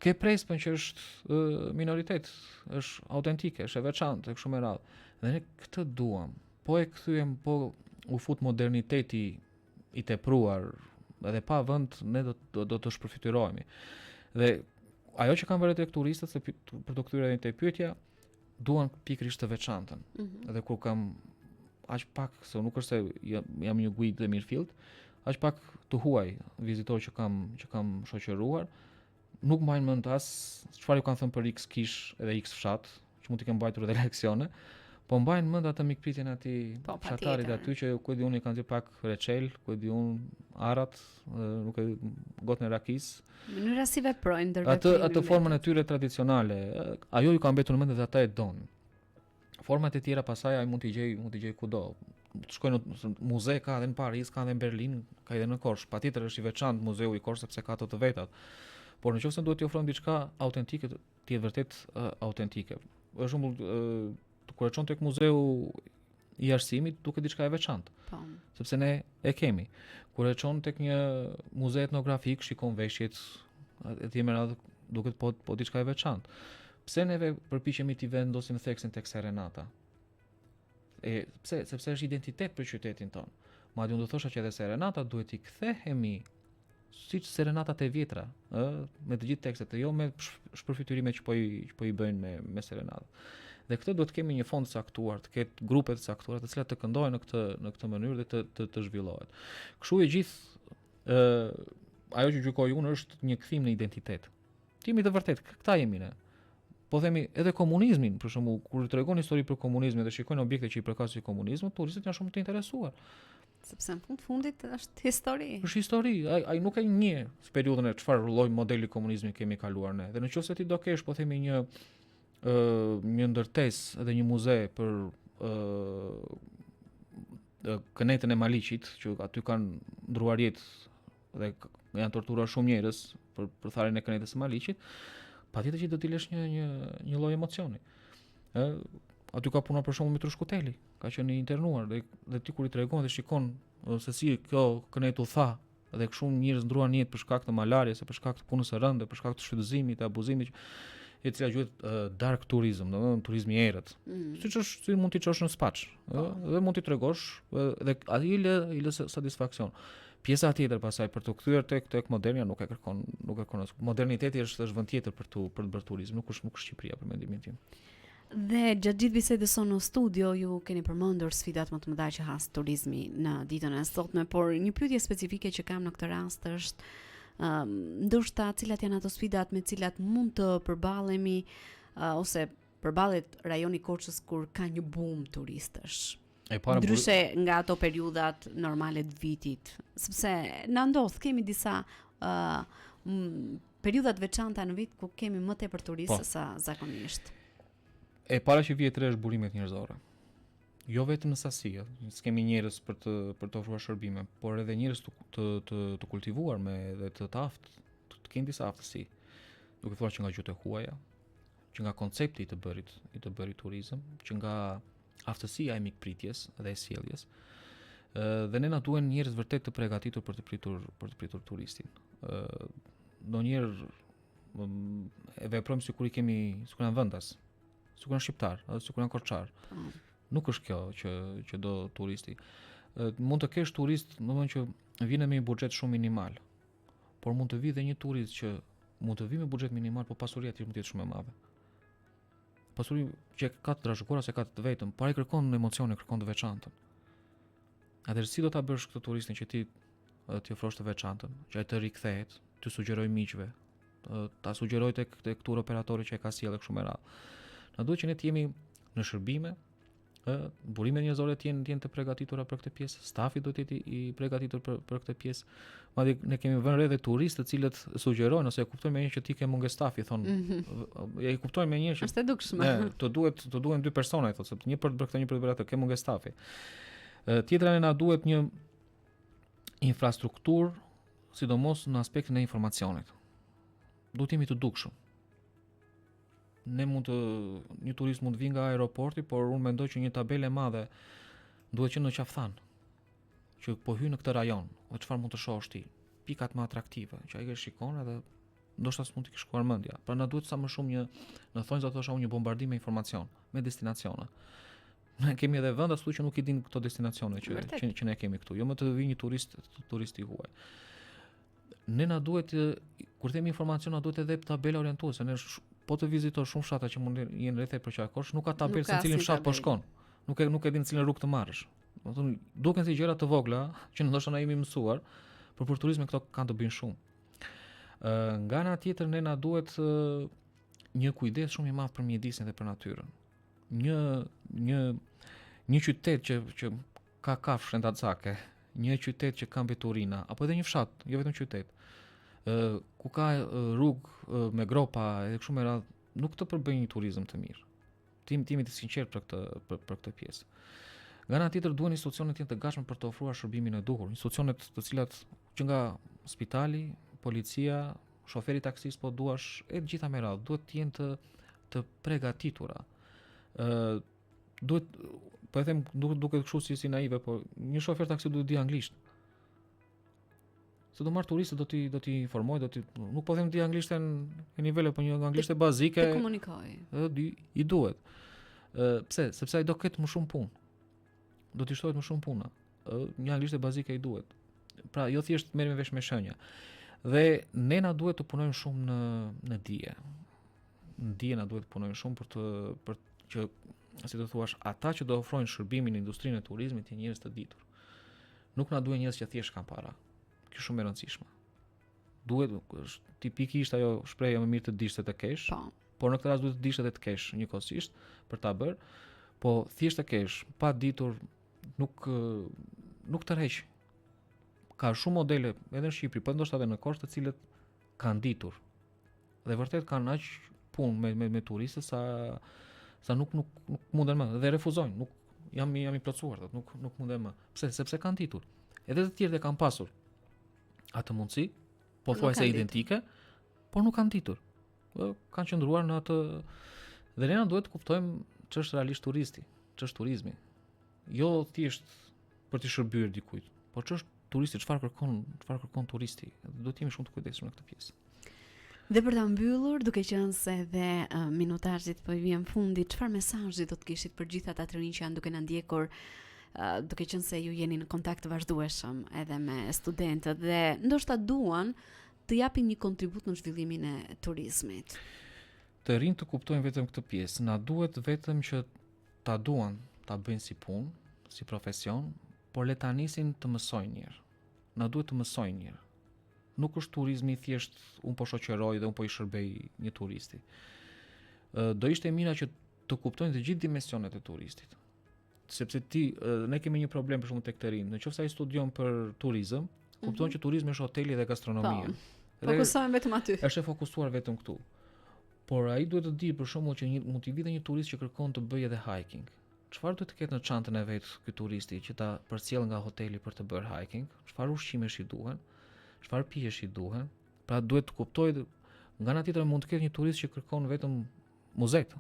ke Prespën që është minoritet, është autentike, është e veçantë e kështu me radhë. Dhe ne këtë duam. Po e kthyem, po u fut moderniteti i tepruar, edhe pa vend ne do të shpërfytyrohemi. Dhe ajo që kanë vërtet tek turistët, se për të kthyer edhe te pyetja, duan pikërisht të veçantën. Edhe kur kam aq pak, se nuk është se jam një guide dhe mirëfillt, aq pak të huaj vizitorë që kam shoqëruar, nuk mbajnë mend as çfarë ju kanë thënë për X kish edhe X fshat, që mund të kenë mbajtur edhe leksione, po mbajnë mend atë mikpritjen atij fshatarit aty që ku di unë kanë dhënë pak reçel, ku di unë arat, nuk e gotën e rakis. Mënyra si veprojnë ndërveprimi. Atë formën e tyre tradicionale, ajo ju ka mbetur në mend dhe ata e don. Format e tjera pasaj ai mund t'i gjej kudo. Shkojnë në muze, ka edhe në Paris, ka edhe në Berlin, ka edhe në Korçë. Patjetër është i veçantë muzeu i Korçës sepse ka ato të vetat. Por nëse duhet t'i ofrojmë diçka autentike, të jetë vërtet autentike. Për shembull, kur e çon tek muzeu i arsimit, duket diçka e veçantë. Po. Sepse ne e kemi. Kur e çon tek një muze etnografik, shikon veshjet, etj me radhë, duket po diçka e veçantë. Pse neve përpiqemi t'i vendosim theksin tek Serenata? Pse? Sepse është identitet për qytetin ton. Madje unë do thosha që edhe Serenata duhet t'i kthehemi siç Serenatat e vjetra, me të gjithë tekstet, jo me shpërfytyrimet që po i bëjnë me Serenata. Dhe këtë duhet kemi një fond të caktuar, të ketë grupe të caktuara, të cilat të këndojnë në këtë mënyrë dhe të zhvillohet. Kështu e gjithë ajo që gjykoj unë është një kthim në identitet. Timi të vërtet, këta jemi ne. Po themi edhe komunizmin, për shembull, kur tregon histori për komunizmin dhe shikojnë objekte që i përkasin komunizmit, turistët janë shumë të interesuar. Sepse në fundit është histori. Është histori, ai nuk e njeh periudhën e çfarë lloj modeli komunizmi kemi kaluar ne. Dhe nëse ti do kesh, po themi një ndërtesë edhe një muze për kënetën e Maliqit, që aty kanë ndruar jetë dhe janë torturuar shumë njerëz për tharjen e kënetës së Maliqit, patjetër që do t'i lësh një lloj emocioni. Aty ka punuar për shembull Mitrush Kuteli, ka qenë i internuar dhe ti kur i tregon dhe shikon se si kjo kënet u tha dhe kështu njerëz ndruan jetë për shkak të malaries, për shkak të punës së rëndë, për shkak të shfrytëzimit, të abuzimit, e cila quhet dark tourism, domethënë turizmi i errët. Si mund t'i çosh në Spaç, dhe mund t'i tregosh dhe ai i lë satisfaksion. Pjesa tjetër pasaj për të kthyer tek modernia nuk e kërkon moderniteti është vend tjetër për të bërë turizëm, nuk është Shqipëria për mendimin tim. Dhe gjatë gjithë bisedës sonë në studio ju keni përmendur sfidat më të mëdha që has turizmi në ditën e sotme, por një pyetje specifike që kam në këtë rast është ndoshta cilat janë ato sfidat me cilat mund të përballemi ose përballet rajoni Korçës kur ka një boom turistësh. Ndryshe nga ato periudhat normale të vitit, sepse na ndodh kemi disa periudhat veçanta në vit ku kemi më tepër turistë sa zakonisht. E para që vjet re është burimet njerëzore. Jo vetëm në sasi, s'kemi njerëz për të ofruar shërbime, por edhe njerëz të kultivuar me dhe të aftë, të kenë disa aftësi. Duke thënë që nga gjuhët e huaja, që nga koncepti i të bërit turizëm, që nga aftësia e mikpritjes dhe e sjelljes. Dhe ne na duhen njerëz vërtet të përgatitur për të pritur turistin. Ndonjëherë e veprojmë sikur janë vendas, sikur janë shqiptar, edhe sikur janë korçar. Nuk është kjo që do turisti. Mund të kesh turist, domethënë që vjen me një buxhet shumë minimal. Por mund të vi dhe një turist që mund të vi me buxhet minimal, por pasuria e tij mund të jetë shumë e madhe. Pasuri që ka të trashëguar se ka të vetëm, por ai kërkon emocione, kërkon të veçantën. Atëherë si do ta bësh këtë turistin që ti t'i ofrosh të veçantën, që ai të rikthehet, të sugjeroj miqve, ta sugjeroj tek tur operatori që e ka sjellë kështu me radhë. Na duhet që ne të jemi në shërbime, burimet njerëzore të jenë të përgatitura për këtë pjesë, stafi duhet të jetë i përgatitur për këtë pjesë. Madje ne kemi vënë re dhe turistë të cilët sugjerojnë ose e kuptojnë me një që ti ke mungesë stafi, thonë. E kuptojnë me një që është e dukshme. Të duhen dy persona, thotë, sepse një për të bërë këtë, një për të bërë atë, ke mungesë stafi. Tjetra na duhet një infrastrukturë, sidomos në aspektin e informacionit. Duhet jemi të dukshëm. Një turist mund të vinë nga aeroporti, por unë mendoj që një tabelë e madhe duhet që në qafthan, që po hyn në këtë rajon, o çfarë mund të shohësh ti, pikat më atraktive, që ai e shikon edhe ndoshta s'mund të shkuar mendja. Pra na duhet sa më shumë në thonjë do thosha unë një bombardim me informacion, me destinacione. Ne kemi edhe vende ashtu që nuk i din këto destinacione që ne kemi këtu. Jo më të vi një turist i huaj. Ne na duhet, kur themi informacion, na duhet edhe tabela orientuese. Ne po të vizitosh shumë fshatra që mund jenë rreth e përqakosh, nuk ka tabelë se në cilin fshat po shkon. Nuk e din cilën rrugë të marrësh. Domethënë duken si gjëra të vogla që ndoshta na jemi mësuar, por për turizmin këto kanë të bëjnë shumë. Nga ana tjetër ne na duhet një kujdes shumë i madh për mjedisin dhe për natyrën. Një qytet që ka kafshë shëndacake, një qytet që ka mbeturina, apo edhe një fshat, jo vetëm qytet, ku ka rrugë me gropa edhe kështu me radhë, nuk të përbëjnë një turizëm të mirë. Timi të sinqert për këtë pjesë. Nga ana tjetër duhen institucionet të gatshme për të ofruar shërbimin e duhur, institucionet të cilat që nga spitali, policia, shoferi taksis, po duash e të gjitha me radhë, duhet të jenë të përgatitura. Duhet, po e them duket kështu si naive, po një shofer taksi duhet di anglisht. Se do marr turistët, do t'i informoj, nuk po them di anglishtën e nivele, po një anglishtë bazike. Të komunikoj. I duhet. Pse? Sepse ai do ketë më shumë punë. Do t'i shtohet më shumë puna. Një anglishtë bazike i duhet. Pra, jo thjesht merrem vesh me shenja. Dhe ne na duhet të punojmë shumë në dije. Në dije na duhet të punojmë shumë për që, si të thuash, ata që do ofrojnë shërbimin në industrinë e turizmit janë njerëz të ditur. Nuk na duhen njerëz që thjesht kanë para. Kjo shumë e rëndësishme. Duhet, është tipikisht ajo shprehja më mirë të dish se të kesh, por në këtë rast duhet të dish edhe të kesh njëkohësisht për ta bërë, po thjesht të kesh, pa ditur nuk tërheq. Ka shumë modele edhe në Shqipëri, po ndoshta edhe në Korçë, të cilët kanë ditur. Dhe vërtet kanë aq punë me turistët sa nuk munden më dhe refuzojnë, nuk jam i plotësuar, nuk munden më. Pse? Sepse kanë ditur. Edhe të tjerët e kanë pasur atë mundësi, po thuajse identike, por nuk kanë ditur. Kanë qëndruar në atë. Dhe ne duhet të kuptojmë ç'është realisht turisti, ç'është turizmi. Jo thjesht për të shërbyer dikujt, por ç'është turisti, çfarë kërkon turisti. Duhet të jemi shumë të kujdesshëm në këtë pjesë. Dhe për ta mbyllur, duke qenë se dhe minutazhit po i vjen fundi, çfarë mesazhi do të kishit për gjithë ata të rinj që janë duke na ndjekur duke qenë se ju jeni në kontakt të vazhdueshëm edhe me studentët dhe ndoshta duan të japin një kontribut në zhvillimin e turizmit. Të rinj të kuptojnë vetëm këtë pjesë, na duhet vetëm që ta duan, ta bëjnë si punë, si profesion, por le ta nisin të mësojnë njërë. Na duhet të mësojnë njërë. Nuk është turizmi thjesht unë po shoqëroj dhe unë po i shërbej një turisti. Do ishte mira që të kuptojnë të gjithë dimensionet e turistit. Sepse ne kemi një problem për shembull tek të rinj. Nëse ai studion për turizëm, kupton që turizmi është hoteli dhe gastronomia. Fokusohen vetëm aty. Është e fokusuar vetëm këtu. Por ai duhet të di për shembull që mund t'i vijë një turist që kërkon të bëjë edhe hiking. Çfarë duhet të ketë në çantën e vet ky turisti që ta përcjell nga hoteli për të bërë hiking? Çfarë ushqimesh i duhen? Çfarë pijesh i duhen? Pra duhet të kuptojë nga ana tjetër mund të ketë një turist që kërkon vetëm muzet,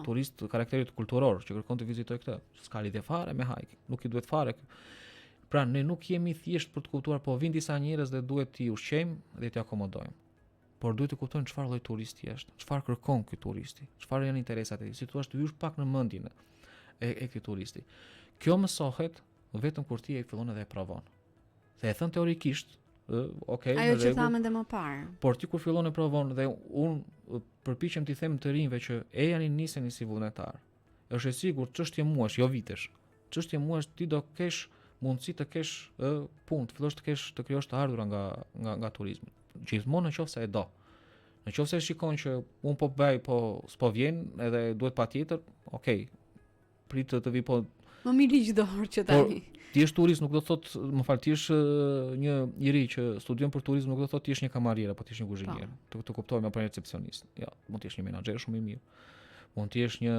turist karakterit kulturor që kërkon të vizitoj këtë. S'ka lidhje fare me hiking, nuk i duhet fare. Pra ne nuk jemi thjesht për të kuptuar, po vin disa njerëz dhe duhet t'i ushqejmë dhe t'i akomodojmë. Por duhet të kuptojnë çfarë lloj turisti është, çfarë kërkon ky turisti, çfarë janë interesat e tij, si thua të hysh pak në mendjen e këtij turisti. Kjo mësohet vetëm kur ti e fillon edhe e provon. Se e thën teorikisht, okay, ajo që thamë edhe më parë. Por ti kur fillon e provon dhe unë përpiqem t'i them të rinjve që janë niseni si vullnetar. Është e sigurt çështje muash, jo vitesh. Çështje muash ti do kesh mundësi të kesh punë, të fillosh të krijosh të ardhura nga turizmi. Gjithmonë nëse e do. Nëse shikon që unë po bëj, po s'po vjen, edhe duhet patjetër, okay. Prit të vi po më mirë çdo orë që tani. Ti je turist, nuk do të thotë, më fal, ti je një iri që studion për turizëm, nuk do të thotë ti je një kamarier apo ti je një kuzhinier. Të kuptojmë apo një recepcionist. Ja, mund të jesh një menaxher shumë i mirë. Mund të jesh një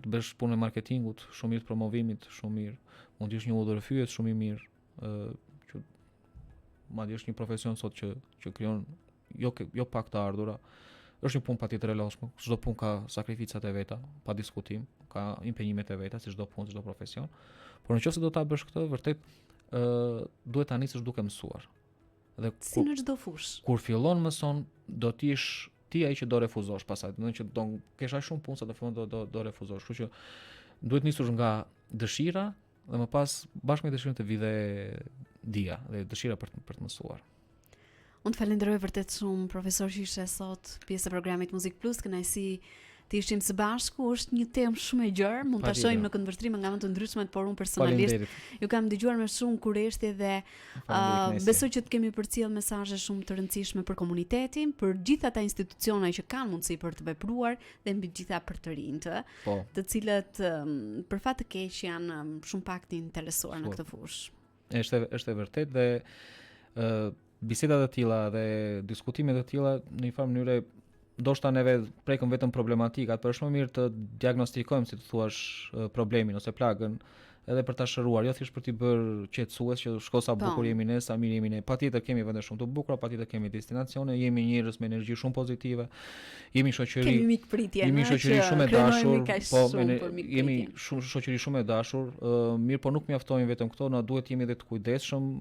bësh punë e marketingut, shumë mirë të promovimit, shumë mirë. Mund të jesh një udhërfyes shumë i mirë, që madje është një profesion sot që krijon jo pak të ardhura. Është një punë patjetër e lodhshme. Çdo punë ka sakrificat e veta, pa diskutim, ka impenjimet e veta, si çdo punë, çdo profesion. Por nëse do ta bësh këtë, vërtet duhet ta nisësh duke mësuar. Dhe si në çdo fushë. Kur fillon mëson, do të jesh ti ai që do refuzosh pastaj, do të thotë që do kesh aq shumë punë sa në fund do refuzosh. Kështu që duhet nisur nga dëshira dhe më pas bashkë me dëshirën të vi dhe dia dhe dëshira për të mësuar. Unë të falenderoj vërtet shumë, profesor që ishe sot pjesë e programit Muzik Plus, kënaqësi të ishim së bashku, është një temë shumë e gjerë, mund ta shohim në këndvështrime nga më të ndryshmet, por unë personalisht ju kam dëgjuar me shumë kurreshti dhe besoj që të kemi përcjell mesazhe shumë të rëndësishme për komunitetin, për gjithë ata institucione që kanë mundësi për të vepruar dhe mbi gjitha për të rinjt, të cilët për fat të keq janë shumë pak të interesuar në këtë fushë. Është e vërtet dhe bisedat e tilla dhe diskutimet e tilla në një farë mënyrë ndoshta neve prekëm vetëm problematikat, por është më mirë të diagnostikojmë, si të thuash, problemin ose plagën, edhe për ta shëruar, jo thjesht për t'i bërë qetësues që shko sa bukur jemi ne, sa mirë jemi ne. Patjetër kemi vende shumë të bukura, patjetër kemi destinacione, jemi njerëz me energji shumë pozitive, jemi shoqëri, kemi mikpritje, jemi shoqëri shumë e dashur, jemi shoqëri shumë e dashur, mirë, po nuk mjaftojmë vetëm këto, na duhet jemi edhe të kujdesshëm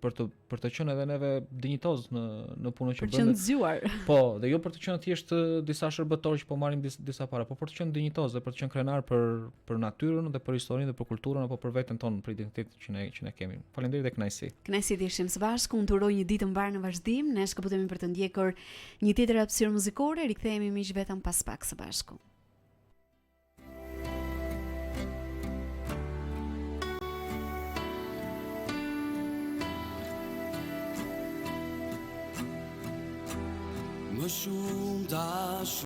për të qenë edhe neve dinjitoz në punën që bëjmë. Për të qenë zgjuar. Po, dhe jo për të qenë thjesht disa shërbëtorë që po marrim disa para, por për të qenë dinjitoz dhe për të qenë krenar për natyrën dhe për historinë dhe për kulturën apo për veten tonë, për identitetin që ne kemi. Faleminderit dhe kënaqësi. Kënaqësi të ishim së bashku. Unë uroj një ditë mbar në vazhdim. Ne shkëputemi për të ndjekur një tjetër hapësirë muzikore. Rikthehemi miq vetëm pas pak së bashku. Më shumë